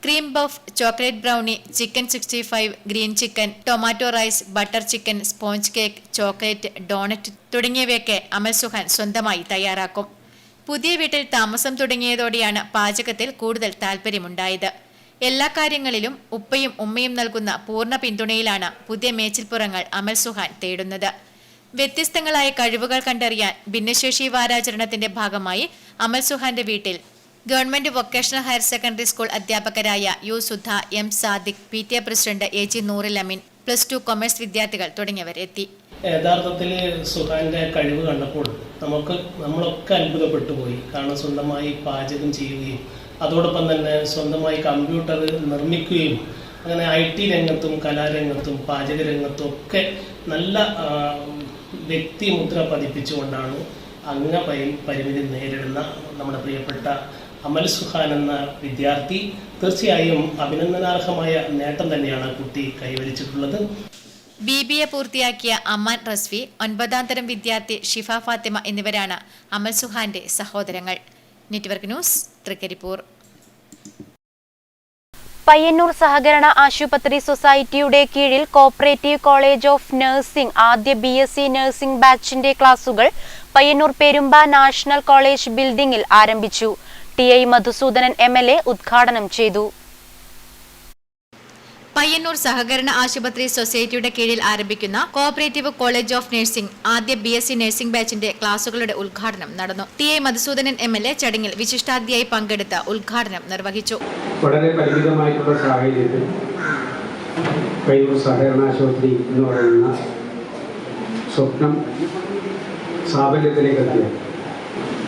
Cream buff, chocolate brownie, chicken 65, green chicken, tomato rice, butter chicken, sponge cake, chocolate, donut തുടങ്ങിയവയൊക്കെ അമൽ സുഹാൻ സ്വന്തമായി തയ്യാറാക്കും. പുതിയ വീട്ടിൽ താമസം തുടങ്ങിയതോടെയാണ് പാചകത്തിൽ കൂടുതൽ താല്പര്യമുണ്ടായത്. എല്ലാ കാര്യങ്ങളിലും ഉപ്പയും ഉമ്മയും നൽകുന്ന പൂർണ്ണ പിന്തുണയിലാണ് പുതിയ മേച്ചിൽപ്പുറങ്ങൾ അമൽ സുഹാൻ തേടുന്നത്. വ്യത്യസ്തങ്ങളായ കഴിവുകൾ കണ്ടറിയാൻ ഭിന്നശേഷി വാരാചരണത്തിന്റെ ഭാഗമായി അമൽ സുഹാന്റെ വീട്ടിൽ government vocational higher secondary school അധ്യാപകരായ U. Sudha, M. Sadiq, PTA president AG Noorul അമീൻ, +2 കൊമേഴ്സ് വിദ്യാർത്ഥികൾ തുടങ്ങിയവർ എത്തി. യഥാർത്ഥത്തിൽ സുഹാന്റെ കഴിവ് കണ്ടപ്പോൾ നമ്മളൊക്കെ അത്ഭുതപ്പെട്ടു പോയി. കാരണം സ്വന്തമായി പാചകം ചെയ്യുകയും അതോടൊപ്പം തന്നെ സ്വന്തമായി കമ്പ്യൂട്ടർ നിർമ്മിക്കുകയും അങ്ങനെ IT രംഗത്തും കലാരംഗത്തും പാചക രംഗത്തും ഒക്കെ നല്ല വ്യക്തിമുദ്ര പതിപ്പിച്ചുകൊണ്ടാണ് പരിമിതി നേരിടുന്ന നമ്മുടെ പ്രിയപ്പെട്ട അമൽ സുഹാൻ എന്ന വിദ്യാർത്ഥി. തീർച്ചയായും അഭിനന്ദനാർഹമായ നേട്ടം തന്നെയാണ് കുട്ടി കൈവരിച്ചിട്ടുള്ളത്. BBA പൂർത്തിയാക്കിയ അമ്മാൻ റസ്വി, 9ാം തരം വിദ്യാർത്ഥി ഷിഫ ഫാത്തിമ എന്നിവരാണ് അമൽ സുഹാന്റെ സഹോദരങ്ങൾ. Network news, Trikaripur. പയ്യന്നൂർ സഹകരണ ആശുപത്രി സൊസൈറ്റിയുടെ കീഴിൽ കോപ്പറേറ്റീവ് കോളേജ് ഓഫ് നഴ്സിംഗ് ആദ്യ BSc നഴ്സിംഗ് ബാച്ചിന്റെ ക്ലാസുകൾ പയ്യന്നൂർ പെരുമ്പ നാഷണൽ കോളേജ് ബിൽഡിംഗിൽ ആരംഭിച്ചു. TI മധുസൂദനൻ MLA ഉദ്ഘാടനം ചെയ്തു. പയ്യന്നൂർ സഹകരണ ആശുപത്രി സൊസൈറ്റിയുടെ കീഴിൽ ആരംഭിക്കുന്ന കോഓപ്പറേറ്റീവ് കോളേജ് ഓഫ് നഴ്സിംഗ് ആദ്യ BSc നഴ്സിംഗ് ബാച്ചിന്റെ ക്ലാസുകളുടെ ഉദ്ഘാടനം നടന്നു. TI മധുസൂദനൻ MLA ചടങ്ങിൽ വിശിഷ്ടാതിഥിയായി പങ്കെടുത്ത് ഉദ്ഘാടനം നിർവഹിച്ചു. വളരെ പരിമിതമായിട്ടുള്ള സാഹചര്യത്തിൽ പയ്യന്നൂർ സഹകരണ ആശുപത്രി എന്ന് പറയുന്ന സ്വപ്നം സാഫല്യത്തിലേക്ക് എത്തിയത്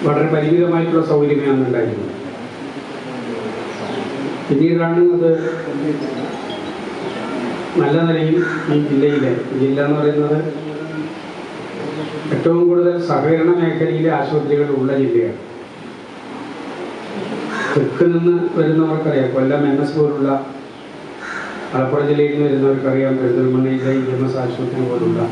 വളരെ പരിമിതമായിട്ടുള്ള സൗകര്യമാണ് ഉണ്ടായിരുന്നത്. പിന്നീടാണ് അത് നല്ല നിലയിൽ ഈ ജില്ല എന്ന് പറയുന്നത് ഏറ്റവും കൂടുതൽ സഹകരണ മേഖലയിലെ ആശുപത്രികൾ ഉള്ള ജില്ലയാണ്. തെക്ക് നിന്ന് വരുന്നവർക്കറിയാം, കൊല്ലം MS പോലുള്ള മലപ്പുറം ജില്ലയിൽ നിന്ന് വരുന്നവർക്കറിയാം, പെരിന്തൽമണ്ണയിലെ EMS ആശുപത്രി പോലുള്ള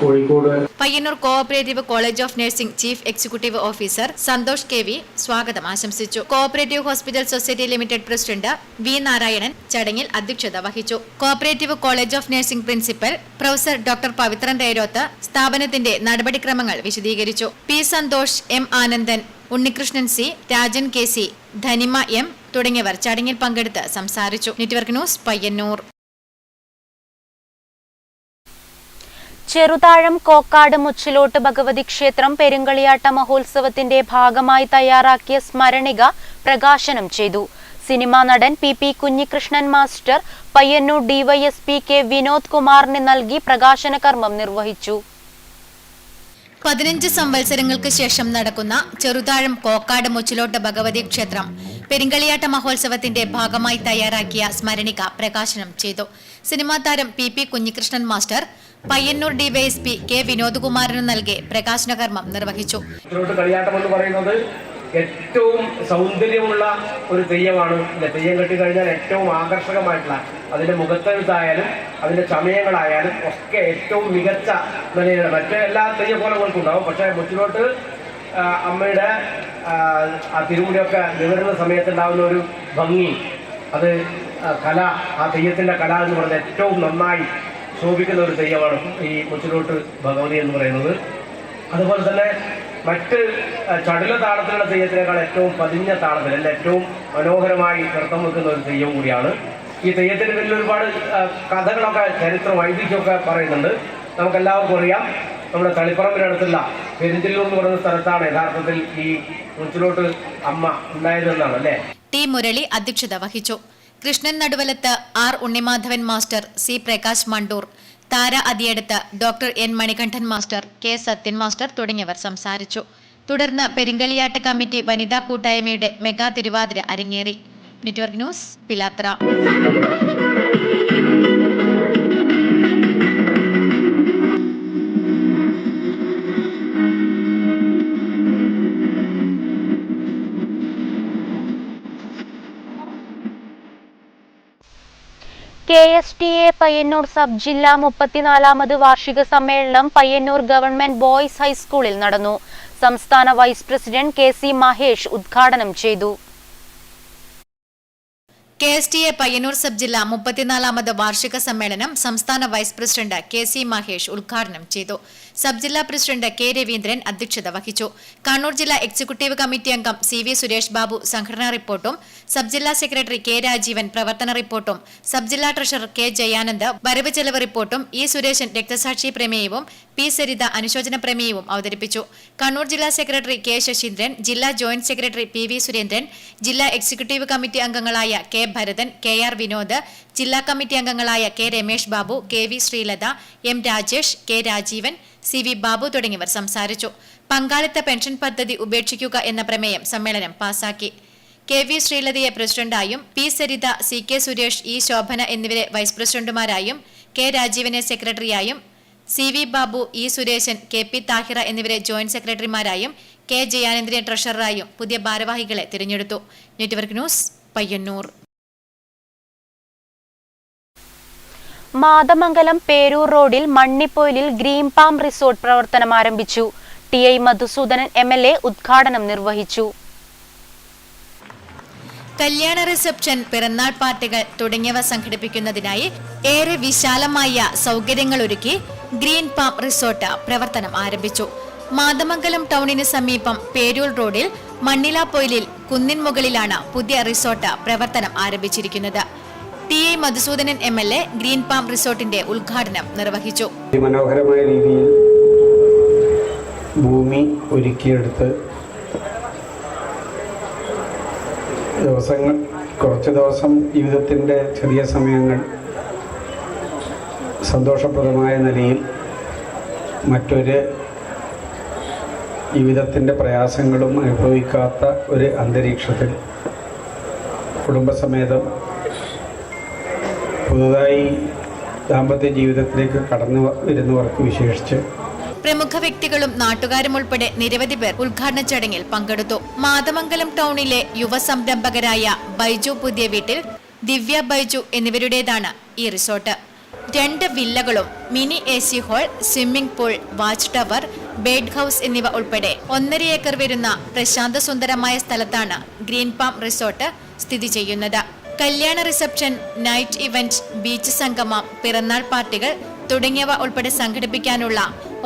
കോഴിക്കോട്. Payyannur cooperative college of nursing chief executive officer Santhosh KV സ്വാഗതം ആശംസിച്ചു. Cooperative hospital society limited president V Narayanan ചടങ്ങിൽ അധ്യക്ഷത വഹിച്ചു. Cooperative college of nursing principal professor doctor Pavithran Rerooth സ്ഥാപനത്തിന്റെ നടപടിക്രമങ്ങൾ വിശദീകരിച്ചു. P Santhosh, M Anandan, Unnikrishnan C, Rajan KC, ധനിമ M തുടങ്ങിയവർ ചടങ്ങിൽ പങ്കെടുത്ത് സംസാരിച്ചു. Network news, Payyannur. ചെറുതാഴം കോക്കാട് മുച്ചിലോട്ട് ഭഗവതി ക്ഷേത്രം പെരുങ്കളിയാട്ട മഹോത്സവത്തിന്റെ ഭാഗമായി തയ്യാറാക്കിയ സ്മരണിക പ്രകാശനം ചെയ്തു. സിനിമാ നടൻ PP Kunhikrishnan master Payyanur DYSP K Vinod കുമാറിന് നൽകി പ്രകാശന കർമ്മം നിർവഹിച്ചു. 15 സംവത്സരങ്ങൾക്ക് ശേഷം നടക്കുന്ന ചെറുതാഴം കോക്കാട് മുച്ചിലോട്ട് ഭഗവതി ക്ഷേത്രം പെരുങ്കളിയാട്ട മഹോത്സവത്തിന്റെ ഭാഗമായി തയ്യാറാക്കിയ സ്മരണിക പ്രകാശനം ചെയ്തു. സിനിമാ താരം PP Kunhikrishnan master Payyanur DYSP K Vinod കുമാറിന് നൽകി പ്രകാശന കർമ്മം നിർവഹിച്ചു. കളിയാട്ടം എന്ന് പറയുന്നത് ഏറ്റവും സൗന്ദര്യമുള്ള ഒരു തെയ്യമാണ്. തെയ്യം കെട്ടിക്കഴിഞ്ഞാൽ ഏറ്റവും ആകർഷകമായിട്ടുള്ള അതിന്റെ മുഖത്തെഴുത്തായാലും അതിന്റെ ചമയങ്ങളായാലും ഒക്കെ ഏറ്റവും മികച്ച നിലയിലാണ്. മറ്റേ എല്ലാ തെയ്യക്കോലങ്ങൾക്കും ഉണ്ടാവും. പക്ഷേ മുച്ചിലോട്ട് അമ്മയുടെ ആ തിരുമുടിയൊക്കെ നിവരുന്ന സമയത്തുണ്ടാകുന്ന ഒരു ഭംഗി, അത് കല, ആ തെയ്യത്തിന്റെ കല എന്ന് പറയുന്നത് ഏറ്റവും നന്നായി ശോഭിക്കുന്ന ഒരു തെയ്യമാണ് ഈ മുച്ചിലോട്ട് ഭഗവതി എന്ന് പറയുന്നത്. അതുപോലെ തന്നെ മറ്റ് ചടുല താളത്തിലുള്ള തെയ്യത്തിനേക്കാൾ ഏറ്റവും പതിഞ്ഞ താളത്തിൽ, അല്ല ഏറ്റവും മനോഹരമായി നൃത്തം വെക്കുന്ന ഒരു തെയ്യം കൂടിയാണ്. ഈ തെയ്യത്തിന് പിന്നിൽ ഒരുപാട് കഥകളൊക്കെ, ചരിത്രം, ഐതിഹ്യമൊക്കെ പറയുന്നുണ്ട്. നമുക്കെല്ലാവർക്കും അറിയാം, നമ്മുടെ തളിപ്പറമ്പിനടുത്തുള്ള പെരിഞ്ചല്ലൂർ എന്ന് പറയുന്ന സ്ഥലത്താണ് യഥാർത്ഥത്തിൽ ഈ മുച്ചിലോട്ട് അമ്മ ഉണ്ടായതെന്നാണ് അല്ലേ. T മുരളി അധ്യക്ഷത വഹിച്ചു. Krishnan Naduvalath, R Unnimadhavan master, C Prakash Mandur, Thara Athiyadath, doctor N Manikandan master, K Sathyan master തുടങ്ങിയവർ സംസാരിച്ചു. തുടർന്ന് പെരിങ്കളിയാട്ട കമ്മിറ്റി വനിതാ കൂട്ടായ്മയുടെ മെഗാ തിരുവാതിര അരങ്ങേറി. Network news, Pilathara. KSTA Payyannur sub ജില്ലാ 34ാമത് വാർഷിക സമ്മേളനം പയ്യന്നൂർ ഗവൺമെന്റ് ബോയ്സ് ഹൈസ്കൂളിൽ നടന്നു. സംസ്ഥാന വൈസ് പ്രസിഡന്റ് KC മഹേഷ് ഉദ്ഘാടനം ചെയ്തു. KSTA പയ്യന്നൂർ സബ് ജില്ലാ 34ാമത് വാർഷിക സമ്മേളനം സംസ്ഥാന വൈസ് പ്രസിഡന്റ് KC മഹേഷ് ഉദ്ഘാടനം ചെയ്തു. സബ് ജില്ലാ പ്രസിഡന്റ് K രവീന്ദ്രൻ അധ്യക്ഷത വഹിച്ചു. കണ്ണൂർ ജില്ലാ എക്സിക്യൂട്ടീവ് കമ്മിറ്റി അംഗം CV സുരേഷ് ബാബു സംഘടനാ റിപ്പോർട്ടും, സബ് ജില്ലാ സെക്രട്ടറി K രാജീവൻ പ്രവർത്തന റിപ്പോർട്ടും, സബ് ജില്ലാ ട്രഷറർ K ജയാനന്ദ് വരവ് ചെലവ് റിപ്പോർട്ടും, E സുരേശൻ രക്തസാക്ഷി പ്രമേയവും, P സരിത അനുശോചന പ്രമേയവും അവതരിപ്പിച്ചു. കണ്ണൂർ ജില്ലാ സെക്രട്ടറി K ശശീന്ദ്രൻ, ജില്ലാ ജോയിന്റ് സെക്രട്ടറി PV സുരേന്ദ്രൻ, ജില്ലാ എക്സിക്യൂട്ടീവ് കമ്മിറ്റി അംഗങ്ങളായ K ഭരതൻ, KR വിനോദ്, ജില്ലാ കമ്മിറ്റി അംഗങ്ങളായ K Ramesh Babu, KV Sreelatha, M Rajesh, K Rajeevan, CV Babu തുടങ്ങിയവർ സംസാരിച്ചു. പങ്കാളിത്ത പെൻഷൻ പദ്ധതി ഉപേക്ഷിക്കുക എന്ന പ്രമേയം സമ്മേളനം പാസാക്കി. KV ശ്രീലതയെ പ്രസിഡന്റായും P Saritha, CK Suresh, E Shobhana എന്നിവരെ വൈസ് പ്രസിഡന്റുമാരായും K രാജീവനെ സെക്രട്ടറിയായും CV Babu, E Suresan, KP Thahira എന്നിവരെ ജോയിന്റ് സെക്രട്ടറിമാരായും K ജയാനന്ദ്രൻ ട്രഷററായും പുതിയ ഭാരവാഹികളെ തിരഞ്ഞെടുത്തു. Network news, Payyannur. മാതമംഗലം പേരൂർ റോഡിൽ മണ്ണിപ്പൊയിലിൽ ഗ്രീൻ പാം റിസോർട്ട് പ്രവർത്തനം ആരംഭിച്ചു. TI മധുസൂദനൻ MLA ഉദ്ഘാടനം നിർവഹിച്ചു. കല്യാണ റിസപ്ഷൻ, പിറന്നാൾ പാർട്ടികൾ തുടങ്ങിയവ സംഘടിപ്പിക്കുന്നതിനായി ഏറെ വിശാലമായ സൗകര്യങ്ങളൊരുക്കി ഗ്രീൻ പാം റിസോർട്ട് പ്രവർത്തനം ആരംഭിച്ചു. മാതമംഗലം ടൗണിന് സമീപം പേരൂർ റോഡിൽ മണ്ണിലാപ്പൊയിലിൽ കുന്നിൻ മുകളിലാണ് പുതിയ റിസോർട്ട് പ്രവർത്തനം ആരംഭിച്ചിരിക്കുന്നത്. TI Madhusoodanan MLA green palm റിസോർട്ടിന്റെ ഉദ്ഘാടനം നിർവഹിച്ചു. മനോഹരമായ രീതിയിൽ ഭൂമി ഒരുക്കിയെടുത്ത് കുറച്ച് ദിവസം ജീവിതത്തിൻ്റെ ചെറിയ സമയങ്ങൾ സന്തോഷപ്രദമായ നിലയിൽ മറ്റൊരു ജീവിതത്തിൻ്റെ പ്രയാസങ്ങളും അനുഭവിക്കാത്ത ഒരു അന്തരീക്ഷത്തിൽ കുടുംബസമേതം പുതുതായി ദാമ്പത്യ ജീവിതത്തിലേക്ക് കടന്നു വരുന്നവർക്ക് വിശേഷിച്ച് പ്രമുഖ വ്യക്തികളും നാട്ടുകാരും ഉൾപ്പെടെ നിരവധി പേർ ഉദ്ഘാടന ചടങ്ങിൽ പങ്കെടുത്തു. മാതമംഗലം ടൗണിലെ യുവ സംരംഭകരായ ബൈജു പുതിയ വീട്ടിൽ, ദിവ്യ ബൈജു എന്നിവരുടേതാണ് ഈ റിസോർട്ട്. 2 വില്ലകളും mini AC hall, swimming pool, watch tower, bird house എന്നിവ ഉൾപ്പെടെ 1.5 ഏക്കർ വരുന്ന പ്രശാന്ത സുന്ദരമായ സ്ഥലത്താണ് ഗ്രീൻ പാം റിസോർട്ട് സ്ഥിതി ചെയ്യുന്നത്. കല്യാണ റിസപ്ഷൻ, നൈറ്റ് ഇവന്റ്, ബീച്ച് സംഗമം, പിറന്നാൾ പാർട്ടികൾ തുടങ്ങിയവ ഉൾപ്പെടെ സംഘടിപ്പിക്കാനുള്ള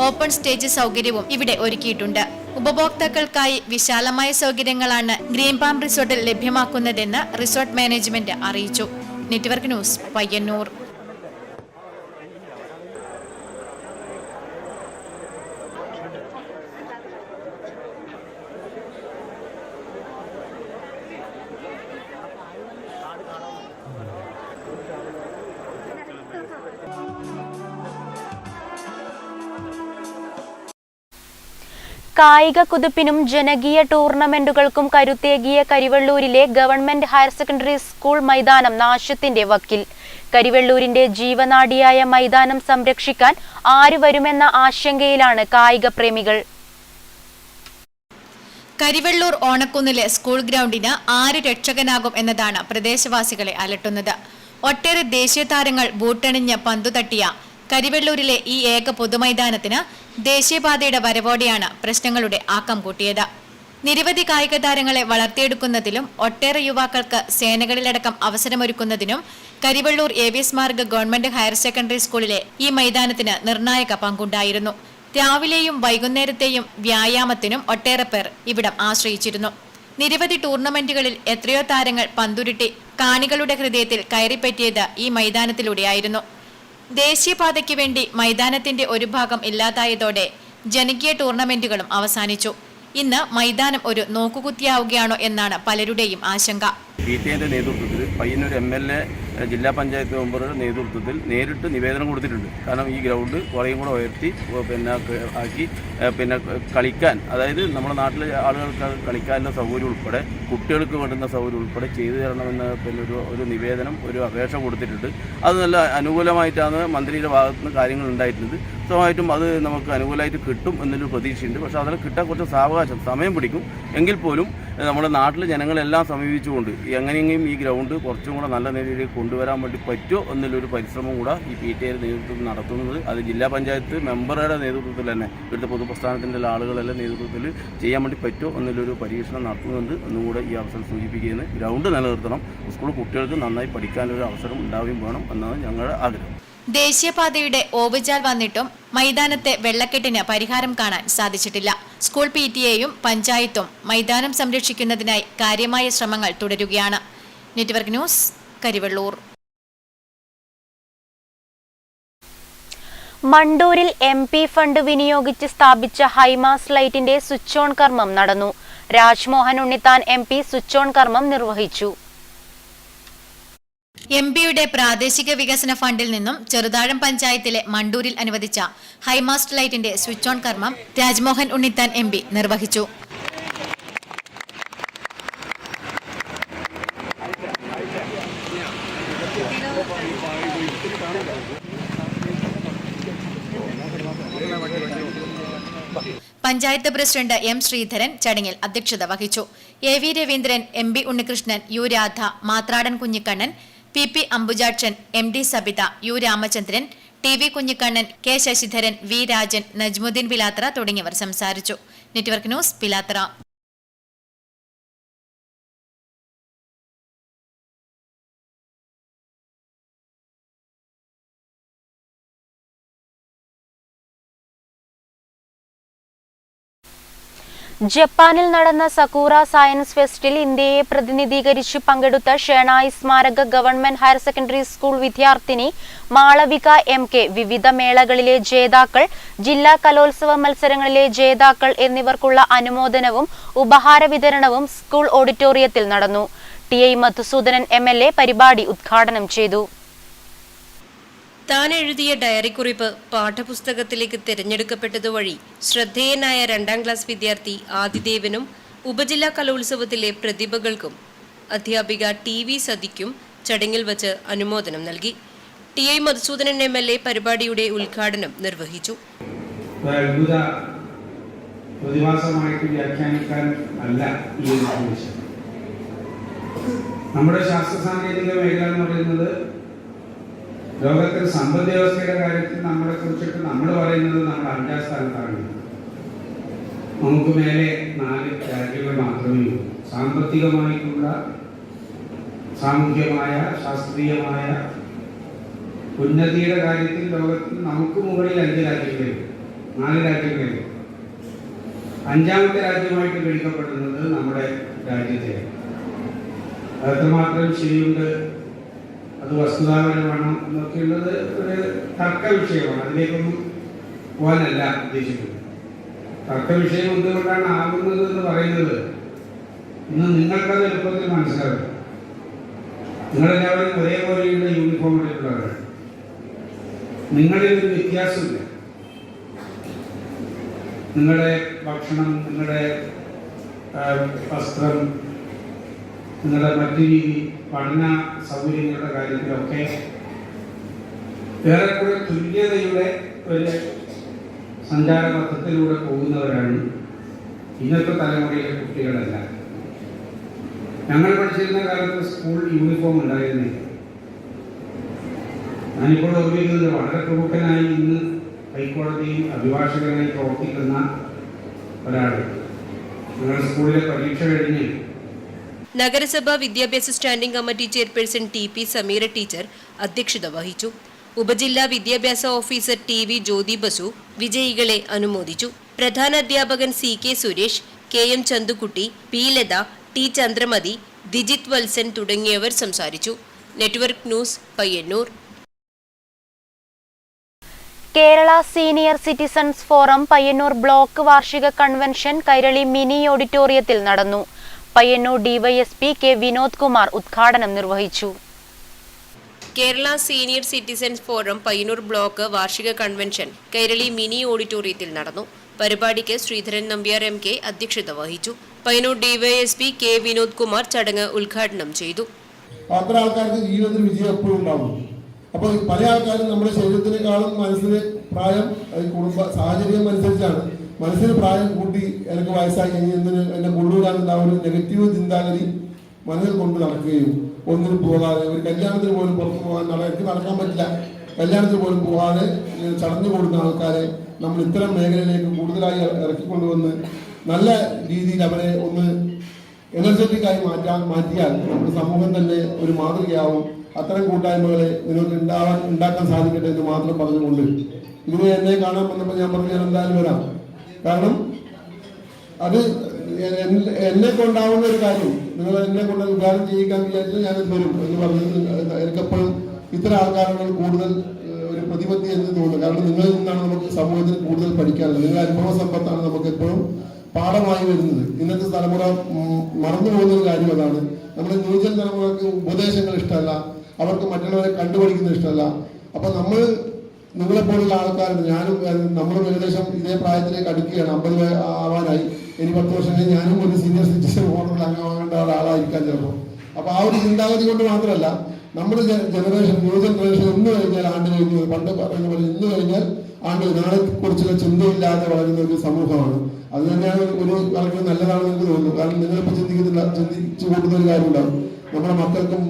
ഓപ്പൺ സ്റ്റേജ് സൗകര്യവും ഇവിടെ ഒരുക്കിയിട്ടുണ്ട്. ഉപഭോക്താക്കൾക്കായി വിശാലമായ സൗകര്യങ്ങളാണ് ഗ്രീൻ പാം റിസോർട്ടിൽ ലഭ്യമാക്കുന്നതെന്ന് റിസോർട്ട് മാനേജ്മെന്റ് അറിയിച്ചു. Network news, Payyanur. കായിക കുതിപ്പിനും ജനകീയ ടൂർണമെന്റുകൾക്കും കരുത്തേകിയ കരിവെള്ളൂരിലെ ഗവൺമെന്റ് ഹയർ സെക്കൻഡറി സ്കൂൾ മൈതാനം നാശത്തിന്റെ വക്കിൽ. കരിവെള്ളൂരിന്റെ ജീവനാഡിയായ മൈതാനം സംരക്ഷിക്കാൻ ആര് വരുമെന്ന ആശങ്കയിലാണ് കായിക പ്രേമികൾ. കരിവെള്ളൂർ ഓണക്കുന്നിലെ സ്കൂൾ ഗ്രൗണ്ടിന് ആര് രക്ഷകനാകും എന്നതാണ് പ്രദേശവാസികളെ അലട്ടുന്നത്. ഒട്ടേറെ ദേശീയ താരങ്ങൾ ബൂട്ടണിഞ്ഞ് പന്തുതട്ടിയ കരിവെള്ളൂരിലെ ഈ ഏക പൊതുമൈതാനത്തിന് ദേശീയപാതയുടെ വരവോടെയാണ് പ്രശ്നങ്ങളുടെ ആക്കം കൂട്ടിയത്. നിരവധി കായിക താരങ്ങളെ വളർത്തിയെടുക്കുന്നതിലും ഒട്ടേറെ യുവാക്കൾക്ക് സേനകളിലടക്കം അവസരമൊരുക്കുന്നതിനും Karivellur AVS Marg government higher secondary സ്കൂളിലെ ഈ മൈതാനത്തിന് നിർണായക പങ്കുണ്ടായിരുന്നു. രാവിലെയും വൈകുന്നേരത്തെയും വ്യായാമത്തിനും ഒട്ടേറെ പേർ ഇവിടം ആശ്രയിച്ചിരുന്നു. നിരവധി ടൂർണമെന്റുകളിൽ എത്രയോ താരങ്ങൾ പന്തുരുട്ടി കാണികളുടെ ഹൃദയത്തിൽ കയറിപ്പറ്റിയത് ഈ മൈതാനത്തിലൂടെയായിരുന്നു. ദേശീയപാതയ്ക്ക് വേണ്ടി മൈതാനത്തിന്റെ ഒരു ഭാഗം ഇല്ലാതായതോടെ ജനകീയ ടൂർണമെന്റുകളും അവസാനിച്ചു. ഇന്ന് മൈതാനം ഒരു നോക്കുകുത്തിയാവുകയാണോ എന്നാണ് പലരുടെയും ആശങ്ക. PTA നേതൃത്വത്തിൽ പയ്യന്നൂർ MLA ജില്ലാ പഞ്ചായത്ത് മെമ്പറുടെ നേതൃത്വത്തിൽ നേരിട്ട് നിവേദനം കൊടുത്തിട്ടുണ്ട്. കാരണം ഈ ഗ്രൗണ്ട് കുറേയും കൂടെ ഉയർത്തി ആക്കി കളിക്കാൻ, അതായത് നമ്മുടെ നാട്ടിലെ ആളുകൾക്ക് കളിക്കാനുള്ള സൗകര്യം ഉൾപ്പെടെ കുട്ടികൾക്ക് വേണ്ടുന്ന സൗകര്യം ഉൾപ്പെടെ ചെയ്തു തരണമെന്ന് ഒരു നിവേദനം, ഒരു അപേക്ഷ കൊടുത്തിട്ടുണ്ട്. അത് നല്ല അനുകൂലമായിട്ടാണ് മന്ത്രിയുടെ ഭാഗത്തുനിന്ന് കാര്യങ്ങൾ ഉണ്ടായിട്ടുണ്ട്. സ്വാഭാവികമായിട്ടും അത് നമുക്ക് അനുകൂലമായിട്ട് കിട്ടും എന്നൊരു പ്രതീക്ഷയുണ്ട്. പക്ഷേ അതിൽ കിട്ടാൻ കുറച്ച് സാവകാശം സമയം പിടിക്കും. എങ്കിൽ പോലും നമ്മുടെ നാട്ടിലെ ജനങ്ങളെല്ലാം സമീപിച്ചുകൊണ്ട് എങ്ങനെയെങ്കിലും ഈ ഗ്രൗണ്ട് കുറച്ചും കൂടെ നല്ല നിലയിലേക്ക് കൊണ്ടുവരാൻ വേണ്ടി പറ്റുമോ എന്നുള്ളൊരു പരിശ്രമം കൂടെ ഈ PTA നേതൃത്വത്തിൽ നടത്തുന്നത്. അത് ജില്ലാ പഞ്ചായത്ത് മെമ്പറുടെ നേതൃത്വത്തിൽ തന്നെ ഇവിടുത്തെ പൊതുപ്രസ്ഥാനത്തിൻ്റെ ആളുകളെല്ലാം നേതൃത്വത്തിൽ ചെയ്യാൻ വേണ്ടി പറ്റുമോ എന്നുള്ളൊരു പരീക്ഷണം നടത്തുന്നുണ്ട് എന്നും കൂടെ ഈ അവസരം സൂചിപ്പിക്കുന്നത്. ഗ്രൗണ്ട് നിലനിർത്തണം, സ്കൂൾ കുട്ടികൾക്ക് നന്നായി പഠിക്കാനൊരു അവസരം ഉണ്ടാവുകയും വേണം എന്നാണ് ഞങ്ങളുടെ ആഗ്രഹം. ദേശീയപാതയുടെ ഓവുചാൽ വന്നിട്ടും മൈതാനത്തെ വെള്ളക്കെട്ടിന് പരിഹാരം കാണാൻ സാധിച്ചിട്ടില്ല. സ്കൂൾ PTA-യും പഞ്ചായത്തും മൈതാനം സംരക്ഷിക്കുന്നതിനായി കാര്യമായ ശ്രമങ്ങൾ തുടരുകയാണ്. Network news, Karivellur. മണ്ടൂരിൽ MP ഫണ്ട് വിനിയോഗിച്ച് സ്ഥാപിച്ച ഹൈമാസ് ലൈറ്റിന്റെ സ്വിച്ച് ഓൺ കർമ്മം നടന്നു. Rajmohan Unnithan MP switch on കർമ്മം നിർവഹിച്ചു. MP-യുടെ പ്രാദേശിക വികസന ഫണ്ടിൽ നിന്നും ചെറുതാഴം പഞ്ചായത്തിലെ മണ്ടൂരിൽ അനുവദിച്ച ഹൈമാസ്റ്റ് ലൈറ്റിന്റെ സ്വിച്ച് ഓൺ കർമ്മം രാജ്മോഹൻ ഉണ്ണിത്താൻ MP നിർവഹിച്ചു. പഞ്ചായത്ത് പ്രസിഡന്റ് എം ശ്രീധരൻ ചടങ്ങിൽ അധ്യക്ഷത വഹിച്ചു. A V Raveendran, M B Unnikrishnan, U Radha, Mathradan Kunhikannan, P P Ambujakshan, M D Sabitha, U Ramachandran, T V Kunhikannan, K Sasidharan, V Rajan, Najmudheen Pilathara തുടങ്ങിയവർ സംസാരിച്ചു. Network news, Pilathara. ജപ്പാനിൽ നടന്ന സകൂറ സയൻസ് ഫെസ്റ്റിൽ ഇന്ത്യയെ പ്രതിനിധീകരിച്ച് പങ്കെടുത്ത ഷെണായി സ്മാരക ഗവൺമെന്റ് ഹയർ സെക്കൻഡറി സ്കൂൾ വിദ്യാർത്ഥിനി മാളവിക MK, വിവിധ മേളകളിലെ ജേതാക്കൾ, ജില്ലാ കലോത്സവ മത്സരങ്ങളിലെ ജേതാക്കൾ എന്നിവർക്കുള്ള അനുമോദനവും ഉപഹാര വിതരണവും സ്കൂൾ ഓഡിറ്റോറിയത്തിൽ നടന്നു. TI മധുസൂദനൻ MLA പരിപാടി ഉദ്ഘാടനം ചെയ്തു. താൻ എഴുതിയ ഡയറിക്കുറിപ്പ് പാഠപുസ്തകത്തിലേക്ക് തിരഞ്ഞെടുക്കപ്പെട്ടതുവഴി ശ്രദ്ധേയനായ 2ാം ക്ലാസ് വിദ്യാർത്ഥി ആദിദേവനും ഉപജില്ലാ കലോത്സവത്തിലെ പ്രതിഭകൾക്കും അധ്യാപിക TV സതിക്കും ചടങ്ങിൽ വച്ച് അനുമോദനം നൽകി. TI മധുസൂദനൻ MLA പരിപാടിയുടെ ഉദ്ഘാടനം നിർവഹിച്ചു. പ്രതിഭാസമായിട്ട് വ്യാഖ്യാനിക്കാൻ അല്ല ഈ ഒരു വിഷയം. നമ്മുടെ ശാസ്ത്ര സാങ്കേതിക മേഖല എന്ന് പറയുന്നത് ലോകത്തിൽ സമ്പദ് വ്യവസ്ഥയുടെ കാര്യത്തിൽ നമ്മളെ കുറിച്ചിട്ട് നമ്മൾ പറയുന്നത് നമ്മൾ 5ാം സ്ഥാനത്താണ്. നമുക്ക് മേലെ 4 രാജ്യങ്ങൾ മാത്രമേ ഉള്ളൂ. സാമ്പത്തികമായിട്ടുള്ള, സാമൂഹ്യമായ, ശാസ്ത്രീയമായ ഉന്നതിയുടെ കാര്യത്തിൽ ലോകത്തിൽ നമുക്ക് മുകളിൽ 5 രാജ്യങ്ങളിൽ 4 രാജ്യങ്ങളിൽ 5ാമത്തെ രാജ്യമായിട്ട് ഗണിക്കപ്പെടുന്നത് നമ്മുടെ രാജ്യത്തെ. അത്രമാത്രം ശരിയുണ്ട്, അത് വസ്തുതാപരമാണോ എന്നൊക്കെയുള്ളത് ഒരു തർക്ക വിഷയമാണ്. അതിലേക്കൊന്നും പോകാനല്ല ഉദ്ദേശിക്കുന്നത്. തർക്ക വിഷയം എന്തുകൊണ്ടാണ് ആകുന്നത് എന്ന് പറയുന്നത് ഇന്ന് നിങ്ങൾക്കത് എളുപ്പത്തിൽ മനസ്സിലാകും. നിങ്ങളെല്ലാവരും ഒരേപോലെയുള്ള യൂണിഫോം ഇട്ടിട്ടുള്ളവരാണ്. നിങ്ങളിൽ ഒരു വ്യത്യാസമില്ല. നിങ്ങളുടെ ഭക്ഷണം, നിങ്ങളുടെ വസ്ത്രം, നിങ്ങളുടെ മറ്റു രീതി, പഠന സൗകര്യങ്ങളുടെ കാര്യത്തിലൊക്കെ ഏറെക്കുറെ തുല്യതയുടെ ഒരു സഞ്ചാരപഥത്തിലൂടെ പോകുന്നവരാണ് ഇന്നത്തെ തലമുറയിലെ കുട്ടികളല്ല. ഞങ്ങൾ പഠിച്ചിരുന്ന കാലത്ത് സ്കൂൾ യൂണിഫോം ഉണ്ടായിരുന്നില്ല. ഞാനിപ്പോൾ ഓർമ്മിക്കുന്നത് വളരെ പ്രമുഖനായി ഇന്ന് ഹൈക്കോടതിയിൽ അഭിഭാഷകനായി പ്രവർത്തിക്കുന്ന ഒരാൾ ഞങ്ങളുടെ സ്കൂളിലെ പരീക്ഷ കഴിഞ്ഞ് നഗരസഭാ വിദ്യാഭ്യാസ standing committee chairperson TP Sameera teacher അധ്യക്ഷത വഹിച്ചു. ഉപജില്ലാ വിദ്യാഭ്യാസ ഓഫീസർ TV ജ്യോതി ബസു വിജയികളെ അനുമോദിച്ചു. പ്രധാന അധ്യാപകൻ CK Suresh, KM Chandukutty, P Latha, T Chandramathi, ദിജിത് Valsan തുടങ്ങിയവർ സംസാരിച്ചു. Network news, Payyanur. Kerala senior citizens forum Payyanur block വാർഷിക കൺവെൻഷൻ കൈരളി മിനി ഓഡിറ്റോറിയത്തിൽ നടന്നു. പയ്യന്നൂർ DYSP K വിനോദ് കുമാർ ഉദ്ഘാടനം നിർവഹിച്ചു. Kerala senior citizens forum Payyanur block വാർഷിക കൺവെൻഷൻ കൈരളി മിനി ഓഡിറ്റോറിയത്തിൽ നടന്നു. പരിപാടിക്ക് ശ്രീധരൻ നമ്പ്യാർ MK അധ്യക്ഷത വഹിച്ചു. പയ്യന്നൂർ DYSP K വിനോദ് കുമാർ ചടങ്ങ് ഉദ്ഘാടനം ചെയ്തു. അത്ര ആൾക്കാർക്ക് ജീവിതത്തിൽ വിജയം എപ്പോഴും ഉണ്ടാവും. അപ്പോൾ പല ആൾക്കാരും നമ്മുടെ ശരീരത്തിനേക്കാളും മനസ്സിന് പ്രായം, കുടുംബ സാഹചര്യം അനുസരിച്ചാണ്. മനസ്സിന് പ്രായം കൂട്ടി എനിക്ക് വയസ്സായി കഴിഞ്ഞ് എന്നെ കൊണ്ടുവരാനുള്ള ഒരു നെഗറ്റീവ് ചിന്താഗതി മനസ്സിൽ കൊണ്ട് നടക്കുകയും ഒന്നിനും പോകാതെ, ഒരു കല്യാണത്തിന് പോലും പുറത്തു പോകാൻ എനിക്ക് നടക്കാൻ പറ്റില്ല, കല്യാണത്തിന് പോലും പോകാതെ ചടഞ്ഞു കൊടുക്കുന്ന ആൾക്കാരെ നമ്മൾ ഇത്തരം മേഖലയിലേക്ക് കൂടുതലായി ഇറക്കിക്കൊണ്ടുവന്ന് നല്ല രീതിയിൽ അവരെ ഒന്ന് എനർജറ്റിക്കായി മാറ്റിയാൽ നമ്മുടെ സമൂഹം തന്നെ ഒരു മാതൃകയാവും. അത്തരം കൂട്ടായ്മകളെ നിങ്ങൾക്ക് ഉണ്ടാക്കാൻ സാധിക്കട്ടെ എന്ന് മാത്രം പറഞ്ഞുകൊണ്ട് ഇതിനെ എന്നെ കാണാൻ വന്നപ്പോൾ ഞാൻ പറഞ്ഞു ഞാൻ എന്തായാലും വരാം. കാരണം അത് എന്നെ കൊണ്ടാവുന്ന ഒരു കാര്യം നിങ്ങൾ എന്നെ കൊണ്ട് ഉദ്ഘാടനം ചെയ്യിക്കാൻ വിചാരിച്ചാൽ ഞാൻ വരും എന്ന് പറഞ്ഞ് എനിക്കെപ്പോഴും ഇത്തരം ആൾക്കാരുടെ കൂടുതൽ ഒരു പ്രതിപത്തി എന്ന് തോന്നുന്നു. കാരണം നിങ്ങളിൽ നിന്നാണ് നമുക്ക് സമൂഹത്തിൽ കൂടുതൽ പഠിക്കാനുള്ളത്. നിങ്ങളുടെ അനുഭവ സമ്പത്താണ് നമുക്ക് എപ്പോഴും പാഠമായി വരുന്നത്. ഇന്നത്തെ തലമുറ മറന്നു പോകുന്ന ഒരു കാര്യം അതാണ്. നമ്മുടെ ന്യൂജൻ തലമുറക്ക് ഉപദേശങ്ങൾ ഇഷ്ടമല്ല, അവർക്ക് മറ്റുള്ളവരെ കണ്ടുപഠിക്കുന്നത് ഇഷ്ടമല്ല. അപ്പൊ നമ്മൾ നിങ്ങളെപ്പോലുള്ള ആൾക്കാരുണ്ട്, ഞാനും നമ്മളും ഏകദേശം ഇതേ പ്രായത്തിലേക്ക് അടുക്കുകയാണ്. 50 ആവാനായി. ഇനി 10 വർഷം കഴിഞ്ഞ് ഞാനും ഒരു സീനിയർ സിറ്റിസൺ ഫോറത്തിൽ അംഗമാകേണ്ട ഒരാളായിരിക്കാൻ ചിലപ്പോൾ. അപ്പൊ ആ ഒരു ചിന്താഗതി കൊണ്ട് മാത്രമല്ല, നമ്മുടെ ജനറേഷൻ ന്യൂ ജനറേഷൻ ഇന്ന് കഴിഞ്ഞാൽ ആണ്ട് കഴിഞ്ഞു പണ്ട് പറയുന്ന പോലെ ഇന്ന് കഴിഞ്ഞാൽ ആണ് നാളെ കുറിച്ചുള്ള ചിന്തയില്ലാതെ വളരുന്ന ഒരു സമൂഹമാണ്. അത് തന്നെയാണ് ഒരു കണക്കിന് നല്ലതാണെന്ന് എനിക്ക് തോന്നുന്നു. കാരണം നിങ്ങളിപ്പോൾ ചിന്തിച്ചു കൂട്ടുന്ന ഒരു കാര്യം ഉണ്ടാവും. നമ്മുടെ മക്കൾക്കും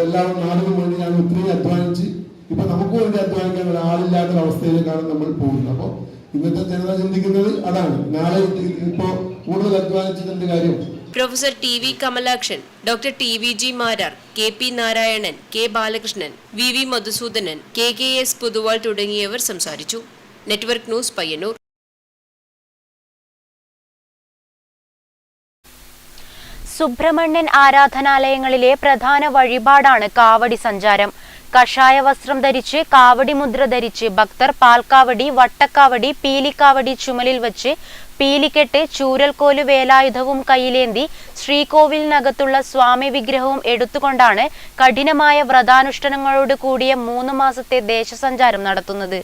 എല്ലാവരും നാടിനും വേണ്ടി ഞാൻ ഒത്തിരി അധ്വാനിച്ച് ഇപ്പൊ നമുക്ക് വേണ്ടി അധ്വാനിക്കാൻ ആളില്ലാത്ത അവസ്ഥയിലേക്കാണ് നമ്മൾ പോകുന്നത്. അപ്പോൾ ഇന്നത്തെ ജനത ചിന്തിക്കുന്നത് അതാണ്. നാളെ ഇപ്പോ കൂടുതൽ അധ്വാനിച്ചതിന്റെ കാര്യം. Professor T V Kamalakshan, doctor T V G Marar, K P Narayanan, K Balakrishnan, V V Madhusoodanan, K K S Puthuval തുടങ്ങിയവർ സംസാരിച്ചു. Network news Payyannur. സുബ്രഹ്മണ്യൻ ആരാധനാലയങ്ങളിലെ പ്രധാന വഴിപാടാണ് കാവടി സഞ്ചാരം. കഷായ വസ്ത്രം ധരിച്ച് കാവടി മുദ്ര ധരിച്ച് ഭക്തർ പാൽക്കാവടി, വട്ടക്കാവടി, പീലിക്കാവടി ചുമലിൽ വച്ച് പീലിക്കെട്ട്, ചൂരൽക്കോല് വേലായുധവും കയ്യിലേന്തി ശ്രീകോവിലിനകത്തുള്ള സ്വാമി വിഗ്രഹവും എടുത്തുകൊണ്ടാണ് കഠിനമായ വ്രതാനുഷ്ഠാനങ്ങളോട് കൂടിയ 3 മാസത്തെ ദേശസഞ്ചാരം നടത്തുന്നത്.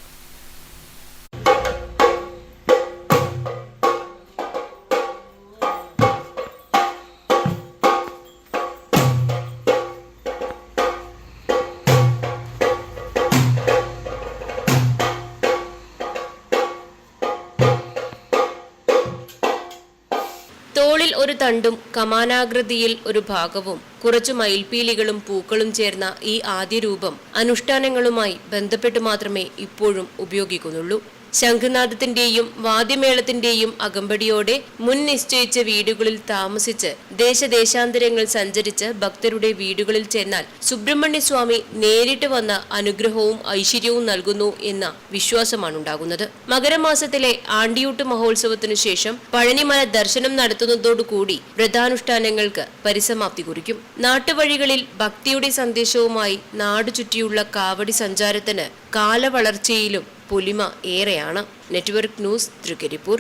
തോളിൽ ഒരു തണ്ടും കമാനാകൃതിയിൽ ഒരു ഭാഗവും കുറച്ചു മയിൽപീലികളും പൂക്കളും ചേർന്ന ഈ ആദ്യ രൂപം അനുഷ്ഠാനങ്ങളുമായി ബന്ധപ്പെട്ട് മാത്രമേ ഇപ്പോഴും ഉപയോഗിക്കുന്നുള്ളൂ. ശംഖനാദത്തിന്റെയും വാദ്യമേളത്തിന്റെയും അകമ്പടിയോടെ മുൻ നിശ്ചയിച്ച വീടുകളിൽ താമസിച്ച് ദേശദേശാന്തരങ്ങൾ സഞ്ചരിച്ച് ഭക്തരുടെ വീടുകളിൽ ചെന്നാൽ സുബ്രഹ്മണ്യസ്വാമി നേരിട്ട് വന്ന അനുഗ്രഹവും ഐശ്വര്യവും നൽകുന്നു എന്ന വിശ്വാസമാണുണ്ടാകുന്നത്. മകരമാസത്തിലെ ആണ്ടിയൂട്ട് മഹോത്സവത്തിനു ശേഷം പഴനിമല ദർശനം നടത്തുന്നതോടുകൂടി വ്രതാനുഷ്ഠാനങ്ങൾക്ക് പരിസമാപ്തി കുറിക്കും. നാട്ടുവഴികളിൽ ഭക്തിയുടെ സന്ദേശവുമായി നാടു ചുറ്റിയുള്ള കാവടി സഞ്ചാരത്തിന് കാലവളർച്ചയിലും പൊലിമ ഏറെയാണ്. Network news Trikaripur.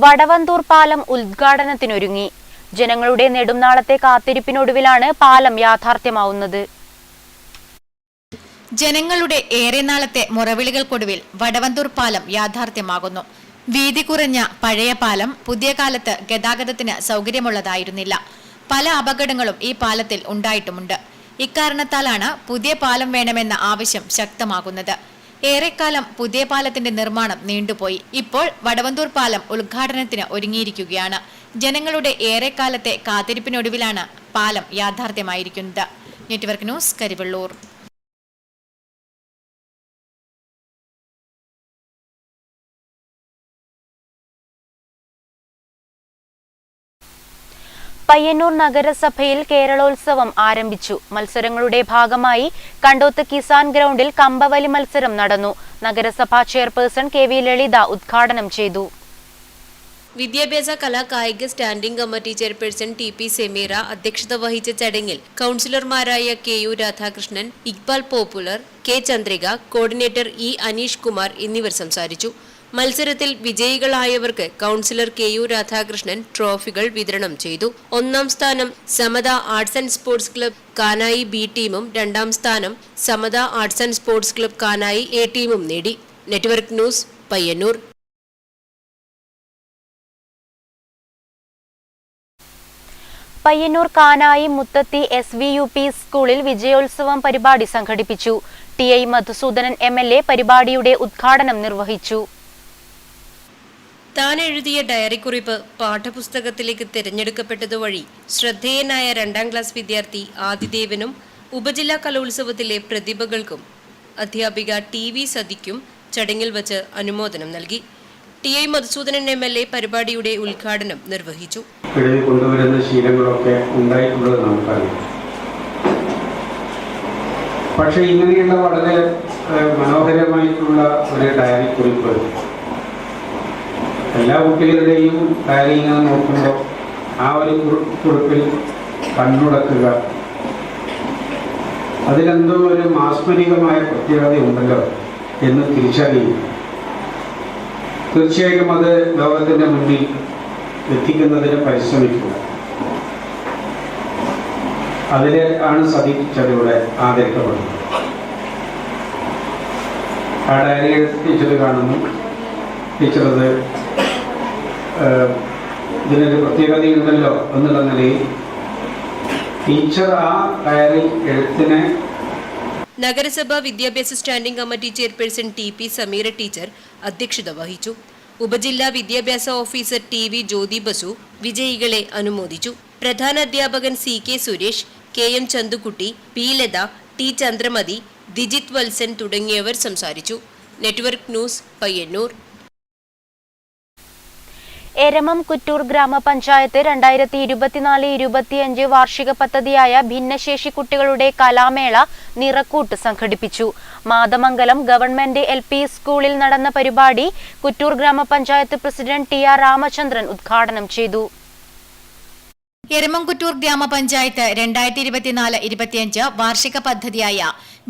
വടവന്തൂർ പാലം ഉദ്ഘാടനത്തിനൊരുങ്ങി. ജനങ്ങളുടെ നെടുംനാളത്തെ കാത്തിരിപ്പിനൊടുവിലാണ് പാലം യാഥാർത്ഥ്യമാവുന്നത്. ജനങ്ങളുടെ ഏറെ നാളത്തെ മുറവിളികൾക്കൊടുവിൽ വടവന്തൂർ പാലം യാഥാർത്ഥ്യമാകുന്നു. വീതി കുറഞ്ഞ പഴയ പാലം പുതിയ കാലത്ത് ഗതാഗതത്തിന് സൗകര്യമുള്ളതായിരുന്നില്ല. പല അപകടങ്ങളും ഈ പാലത്തിൽ ഉണ്ടായിട്ടുമുണ്ട്. ഇക്കാരണത്താലാണ് പുതിയ പാലം വേണമെന്ന ആവശ്യം ശക്തമാകുന്നത്. ഏറെക്കാലം പുതിയ പാലത്തിന്റെ നിർമ്മാണം നീണ്ടുപോയി. ഇപ്പോൾ വടവന്തൂർ പാലം ഉദ്ഘാടനത്തിന് ഒരുങ്ങിയിരിക്കുകയാണ്. ജനങ്ങളുടെ ഏറെക്കാലത്തെ കാത്തിരിപ്പിനൊടുവിലാണ് പാലം യാഥാർത്ഥ്യമായിരിക്കുന്നത്. Network news Karivellur. പയ്യന്നൂർ നഗരസഭയിൽ കേരളോത്സവം ആരംഭിച്ചു. മത്സരങ്ങളുടെ ഭാഗമായി കണ്ടോത്ത് കിസാൻ ഗ്രൗണ്ടിൽ കമ്പവലി മത്സരം നടന്നു. നഗരസഭാ ചെയർപേഴ്സൺ കെ വി ലളിത ഉദ്ഘാടനം ചെയ്തു. വിദ്യാഭ്യാസ കലാ കായിക standing committee chairperson T P Sameera അധ്യക്ഷത വഹിച്ച ചടങ്ങിൽ കൌൺസിലർമാരായ K U Radhakrishnan, Iqbal popular, K Chandrika, coordinator E Aneesh Kumar എന്നിവർ സംസാരിച്ചു. മത്സരത്തിൽ വിജയികളായവർക്ക് കൌൺസിലർ കെ യു രാധാകൃഷ്ണൻ ട്രോഫികൾ വിതരണം ചെയ്തു. 1ാം സ്ഥാനം Samatha arts and sports club Kanayi B ടീമും 2ാം സ്ഥാനം Samatha arts and sports club Kanayi A ടീമും നേടി. Network news Payyannur. Payyannur Kanayi Muthathi SVUP സ്കൂളിൽ വിജയോത്സവം പരിപാടി സംഘടിപ്പിച്ചു. ടി.ഐ. മധുസൂദനൻ MLA പരിപാടിയുടെ ഉദ്ഘാടനം നിർവഹിച്ചു. താൻ എഴുതിയ ഡയറിക്കുറിപ്പ് പാഠപുസ്തകത്തിലേക്ക് തിരഞ്ഞെടുക്കപ്പെട്ടതുവഴി ശ്രദ്ധേയനായ 2ാം ക്ലാസ് വിദ്യാർത്ഥി ആദിദേവനും ഉപജില്ലാ കലോത്സവത്തിലെ പ്രതിഭകൾക്കും അധ്യാപിക TV സതിക്കും ചടങ്ങിൽ വച്ച് അനുമോദനം നൽകി. ടി.ഐ. മധുസൂദനൻ MLA പരിപാടിയുടെ ഉദ്ഘാടനം നിർവഹിച്ചു. കൊണ്ടുവരുന്ന ശീലങ്ങളൊക്കെ ഉണ്ടായിട്ടുള്ളത് നമുക്കറിയാം. പക്ഷെ ഇങ്ങനെയുള്ള വളരെ മനോഹരമായിട്ടുള്ള ഒരു ഡയറി കുറിപ്പ് എല്ലാ കുട്ടികളുടെയും ഡയറി ഇങ്ങനെ നോക്കുമ്പോൾ ആ ഒരു കുറിപ്പിൽ കണ്ണുടക്കുക, അതിലെന്തോ ഒരു മാസ്മരികമായ പ്രത്യേകതയുണ്ടല്ലോ എന്ന് തിരിച്ചറിയും. തീർച്ചയായും അത് ലോകത്തിൻ്റെ മുന്നിൽ എത്തിക്കുന്നതിന് പരിശ്രമിക്കുക. അതിൽ ആണ് സതി ടീച്ചറിലൂടെ ആദരിക്കപ്പെടുന്നത്. ആ ഡയറി ടീച്ചർ കാണുന്നു. ടീച്ചർ അത് ഇതിനൊരു പ്രത്യേകതയുണ്ടല്ലോ എന്നുള്ള നിലയിൽ ടീച്ചർ ആ ഡയറി എഴുത്തിനെ നഗരസഭാ വിദ്യാഭ്യാസ standing committee chairperson TP Sameera teacher അധ്യക്ഷത വഹിച്ചു. ഉപജില്ലാ വിദ്യാഭ്യാസ ഓഫീസർ TV ജ്യോതി ബസു വിജയികളെ അനുമോദിച്ചു. പ്രധാന അധ്യാപകൻ CK Suresh, KM Chandukutty, P Latha, T Chandramathi, ദിജിത് Valsan തുടങ്ങിയവർ സംസാരിച്ചു. Network news, Payyannur. എരമം കുറ്റൂർ ഗ്രാമപഞ്ചായത്ത് 2024-25 വാർഷിക പദ്ധതിയായ ഭിന്നശേഷി കുട്ടികളുടെ കലാമേള നിറക്കൂട്ട് സംഘടിപ്പിച്ചു. മാതമംഗലം ഗവൺമെന്റ് LP സ്കൂളിൽ നടന്ന പരിപാടി കുറ്റൂർ ഗ്രാമപഞ്ചായത്ത് പ്രസിഡന്റ് TR രാമചന്ദ്രൻ ഉദ്ഘാടനം ചെയ്തു. എരമംകുറ്റൂർ ഗ്രാമപഞ്ചായത്ത് 2024-25 വാർഷിക പദ്ധതിയായ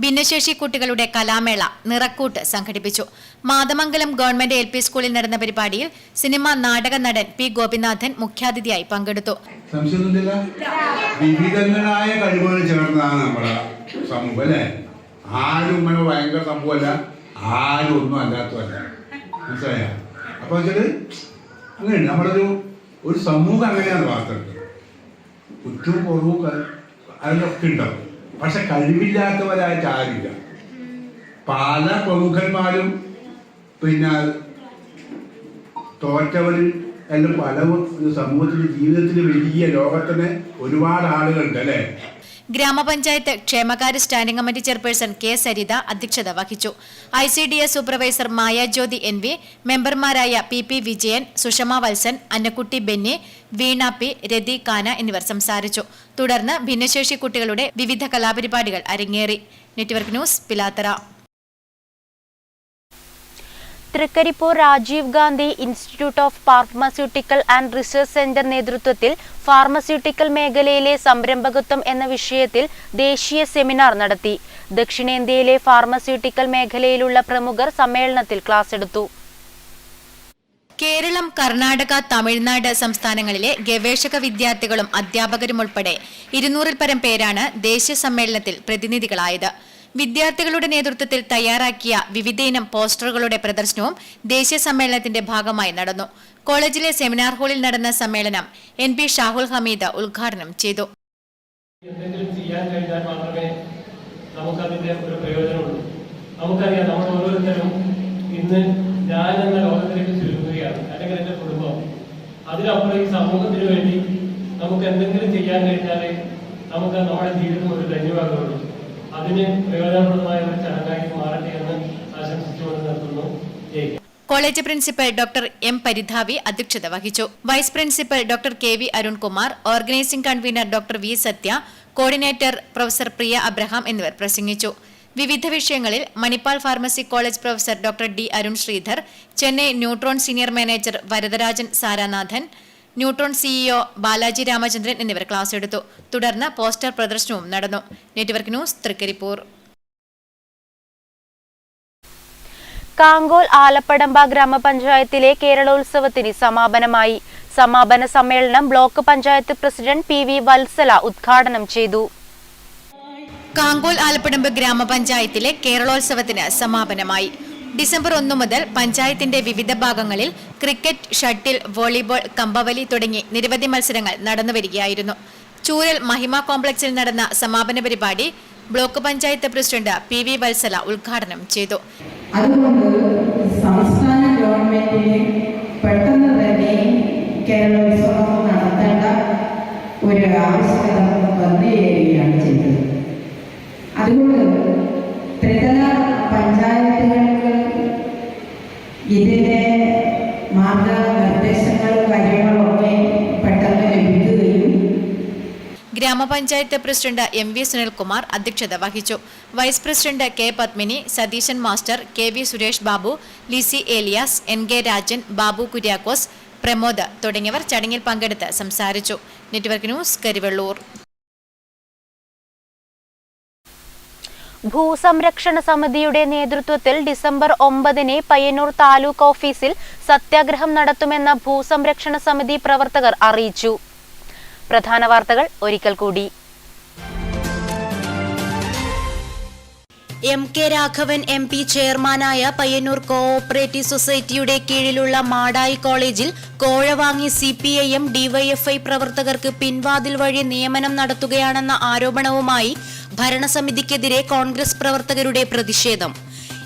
ഭിന്നശേഷി കുട്ടികളുടെ കലാമേള നിറക്കൂട്ട് സംഘടിപ്പിച്ചു. മാതമംഗലം ഗവൺമെന്റ് LP സ്കൂളിൽ നടന്ന പരിപാടിയിൽ സിനിമ നാടക നടൻ P ഗോപിനാഥൻ മുഖ്യാതിഥിയായി പങ്കെടുത്തു. വിവിധങ്ങളായ കഴിവുകൾ ചേർന്നതാണ് നമ്മുടെ സമൂഹം അല്ലേ. ആരും ഭയങ്കര സംഭവമല്ല, ആരും ഒന്നും അല്ലാത്തതല്ല. മനസ്സിലായ? അപ്പൊ അങ്ങനെയുണ്ട് നമ്മളൊരു സമൂഹം അങ്ങനെയാണ് വാർത്തകൾ. കുറ്റവും കുറവും അതിലൊക്കെ ഉണ്ടാവും. പക്ഷെ കഴിവില്ലാത്തവരായിട്ട് ആരില്ല. പല പ്രമുഖന്മാരും തോറ്റവരും എല്ലാം പല സമൂഹത്തിന്റെ ജീവിതത്തിൽ വലിയ ലോകത്തിന് ഒരുപാട് ആളുകളുണ്ട് അല്ലേ. ഗ്രാമപഞ്ചായത്ത് ക്ഷേമകാര്യ standing committee chairperson K Saritha അധ്യക്ഷത വഹിച്ചു. ICDS സൂപ്പർവൈസർ മായാജ്യോതി NV, മെമ്പർമാരായ PP വിജയൻ, സുഷമ വത്സൻ, അന്നക്കുട്ടി ബെന്നി, വീണ P, രതി കാന എന്നിവർ സംസാരിച്ചു. തുടർന്ന് ഭിന്നശേഷി കുട്ടികളുടെ വിവിധ കലാപരിപാടികൾ അരങ്ങേറി. Network news, Pilathara. Trikaripur Rajiv Gandhi institute of pharmaceutical and research centre നേതൃത്വത്തിൽ ഫാർമസ്യൂട്ടിക്കൽ മേഖലയിലെ സംരംഭകത്വം എന്ന വിഷയത്തിൽ ദേശീയ സെമിനാർ നടത്തി. ദക്ഷിണേന്ത്യയിലെ ഫാർമസ്യൂട്ടിക്കൽ മേഖലയിലുള്ള പ്രമുഖർ സമ്മേളനത്തിൽ ക്ലാസ് എടുത്തു. കേരളം, കർണാടക, തമിഴ്നാട് സംസ്ഥാനങ്ങളിലെ ഗവേഷക വിദ്യാർത്ഥികളും അധ്യാപകരും ഉൾപ്പെടെ 200-ൽ പരം പേരാണ് ദേശീയ സമ്മേളനത്തിൽ പ്രതിനിധികളായത്. വിദ്യാർത്ഥികളുടെ നേതൃത്വത്തിൽ തയ്യാറാക്കിയ വിവിധയിനം പോസ്റ്ററുകളുടെ പ്രദർശനവും ദേശീയ സമ്മേളനത്തിന്റെ ഭാഗമായി നടന്നു. കോളേജിലെ സെമിനാർ ഹാളിൽ നടന്ന സമ്മേളനം NP ഷാഹുൽ ഹമീദ് ഉദ്ഘാടനം ചെയ്തു. എന്തെങ്കിലും ചെയ്യാൻ കഴിഞ്ഞാൽ മാത്രമേ നമുക്കതിന്റെ ഒരു പ്രയോജനമുള്ളൂ. നമുക്കറിയാം, നമ്മൾ ഓരോരുത്തരും ഇന്ന് ഞാൻ എന്ന ലോകത്തിലേക്ക് ചുരുങ്ങുകയാണ്, അല്ലെങ്കിൽ എന്റെ കുടുംബം. അതിനപ്പുറം ഈ സമൂഹത്തിന് വേണ്ടി നമുക്ക് എന്തെങ്കിലും ചെയ്യാൻ കഴിഞ്ഞാലേ നമുക്ക് നമ്മുടെ ജീവിതം ഒരു ധന്യമാകുള്ളൂ. അതിന് പ്രയോജനപ്രദമായ ഒരു ചടങ്ങായി മാറട്ടെ എന്ന് ആശംസിച്ചുകൊണ്ട് നിർത്തുന്നു. College principal doctor M Paridhavi അധ്യക്ഷത വഹിച്ചു. Vice principal doctor KV Arunkumar, organising convener doctor V Sathya, coordinator professor Priya Abraham എന്നിവർ പ്രസംഗിച്ചു. വിവിധ വിഷയങ്ങളിൽ Manipal pharmacy college professor doctor D Arun Sridhar, Chennai neutron senior manager Varadarajan Saranathan, neutron CEO Balaji Ramachandran എന്നിവർ ക്ലാസ് എടുത്തു. തുടർന്ന് പോസ്റ്റർ പ്രദർശനവും നടന്നു. Network news, Trikaripur. കാങ്കോൽ ആലപ്പടമ്പ ഗ്രാമപഞ്ചായത്തിലെ കേരളോത്സവത്തിന് സമാപനമായി. സമാപന സമ്മേളനം block panchayat president PV Vatsala ഉദ്ഘാടനം ചെയ്തു. കാങ്കോൽ ആലപ്പടമ്പ് ഗ്രാമപഞ്ചായത്തിലെ കേരളോത്സവത്തിന് സമാപനമായി. ഡിസംബർ 1 മുതൽ പഞ്ചായത്തിന്റെ വിവിധ ഭാഗങ്ങളിൽ ക്രിക്കറ്റ്, ഷട്ടിൽ, വോളിബോൾ, കമ്പവലി തുടങ്ങി നിരവധി മത്സരങ്ങൾ നടന്നുവരികയായിരുന്നു. ചൂരൽ മഹിമ കോംപ്ലക്സിൽ നടന്ന സമാപന പരിപാടി block panchayat president PV Vatsala ഉദ്ഘാടനം ചെയ്തു. അതുകൊണ്ട് സംസ്ഥാന ഗവൺമെന്റിന് പെട്ടെന്ന് തന്നെ കേരളോത്സവം നടത്തേണ്ട ഒരു ആവശ്യകത വന്നുകയാണ് ചെയ്തത്. അതുകൊണ്ട് ത്രിതല പഞ്ചായത്തുകൾക്ക് ഇതിന്റെ മാർഗനിർദ്ദേശങ്ങളും കാര്യങ്ങളും ഒക്കെ പെട്ടെന്ന് ലഭിക്കുകയും. ഗ്രാമപഞ്ചായത്ത് പ്രസിഡന്റ് MV സുനിൽകുമാർ അധ്യക്ഷത വഹിച്ചു. Vice president K Padmini, Satheesan master, KV Suresh Babu, Lissy Elias, NK Rajan, Babu Kuriakose, Pramod തുടങ്ങിയവർ ചടങ്ങിൽ പങ്കെടുത്ത് സംസാരിച്ചു. Network news, Karivellur. ഭൂസംരക്ഷണ സമിതിയുടെ നേതൃത്വത്തിൽ ഡിസംബർ 9-ന് പയ്യന്നൂർ താലൂക്ക് ഓഫീസിൽ സത്യാഗ്രഹം നടത്തുമെന്ന ഭൂസംരക്ഷണ സമിതി പ്രവർത്തകർ അറിയിച്ചു. പ്രധാന വാർത്തകൾ ഒരിക്കൽ കൂടി. MK രാഘവൻ MP ചെയർമാനായ പയ്യന്നൂർ കോഓപ്പറേറ്റീവ് സൊസൈറ്റിയുടെ കീഴിലുള്ള മാടായി കോളേജിൽ കോഴ വാങ്ങി CPIM DYFI പ്രവർത്തകർക്ക് പിൻവാതിൽ വഴി നിയമനം നടത്തുകയാണെന്ന ആരോപണവുമായി ഭരണസമിതിക്കെതിരെ കോൺഗ്രസ് പ്രവർത്തകരുടെ പ്രതിഷേധം.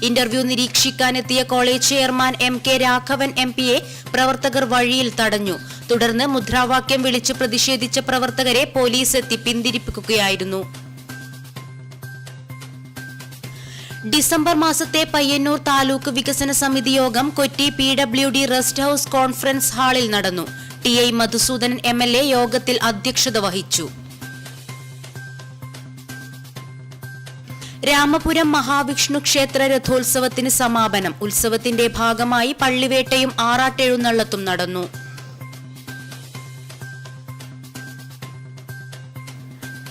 ഇന്റർവ്യൂ നിരീക്ഷിക്കാനെത്തിയ കോളേജ് ചെയർമാൻ MK രാഘവൻ MPയെ പ്രവർത്തകർ വഴിയിൽ തടഞ്ഞു. തുടർന്ന് മുദ്രാവാക്യം വിളിച്ച് പ്രതിഷേധിച്ച പ്രവർത്തകരെ പോലീസ് എത്തി പിന്തിരിപ്പിക്കുകയായിരുന്നു. ഡിസംബർ മാസത്തെ പയ്യന്നൂർ താലൂക്ക് വികസന സമിതി യോഗം Kochi PWD rest house conference ഹാളിൽ നടന്നു. TI മധുസൂദനൻ MLA യോഗത്തിൽ അധ്യക്ഷത വഹിച്ചു. രാമപുരം മഹാവിഷ്ണു ക്ഷേത്ര രഥോത്സവത്തിന് സമാപനം. ഉത്സവത്തിന്റെ ഭാഗമായി പള്ളിവേട്ടയും ആറാട്ടെഴുന്നള്ളത്തും നടന്നു.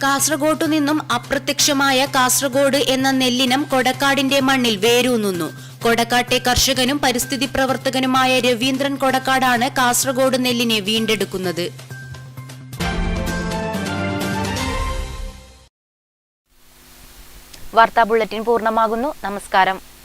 കാസർഗോട്ടു നിന്നും അപ്രത്യക്ഷമായ കാസർഗോഡ് എന്ന നെല്ലിനം കൊടക്കാടിന്റെ മണ്ണിൽ വേരൂന്നുന്നു. കൊടക്കാട്ടെ കർഷകനും പരിസ്ഥിതി പ്രവർത്തകനുമായ രവീന്ദ്രൻ കൊടക്കാടാണ് കാസർഗോഡ് നെല്ലിനെ വീണ്ടെടുക്കുന്നത്. വാർത്താ ബുള്ളറ്റിൻ പൂർണ്ണമാകുന്നു. നമസ്കാരം.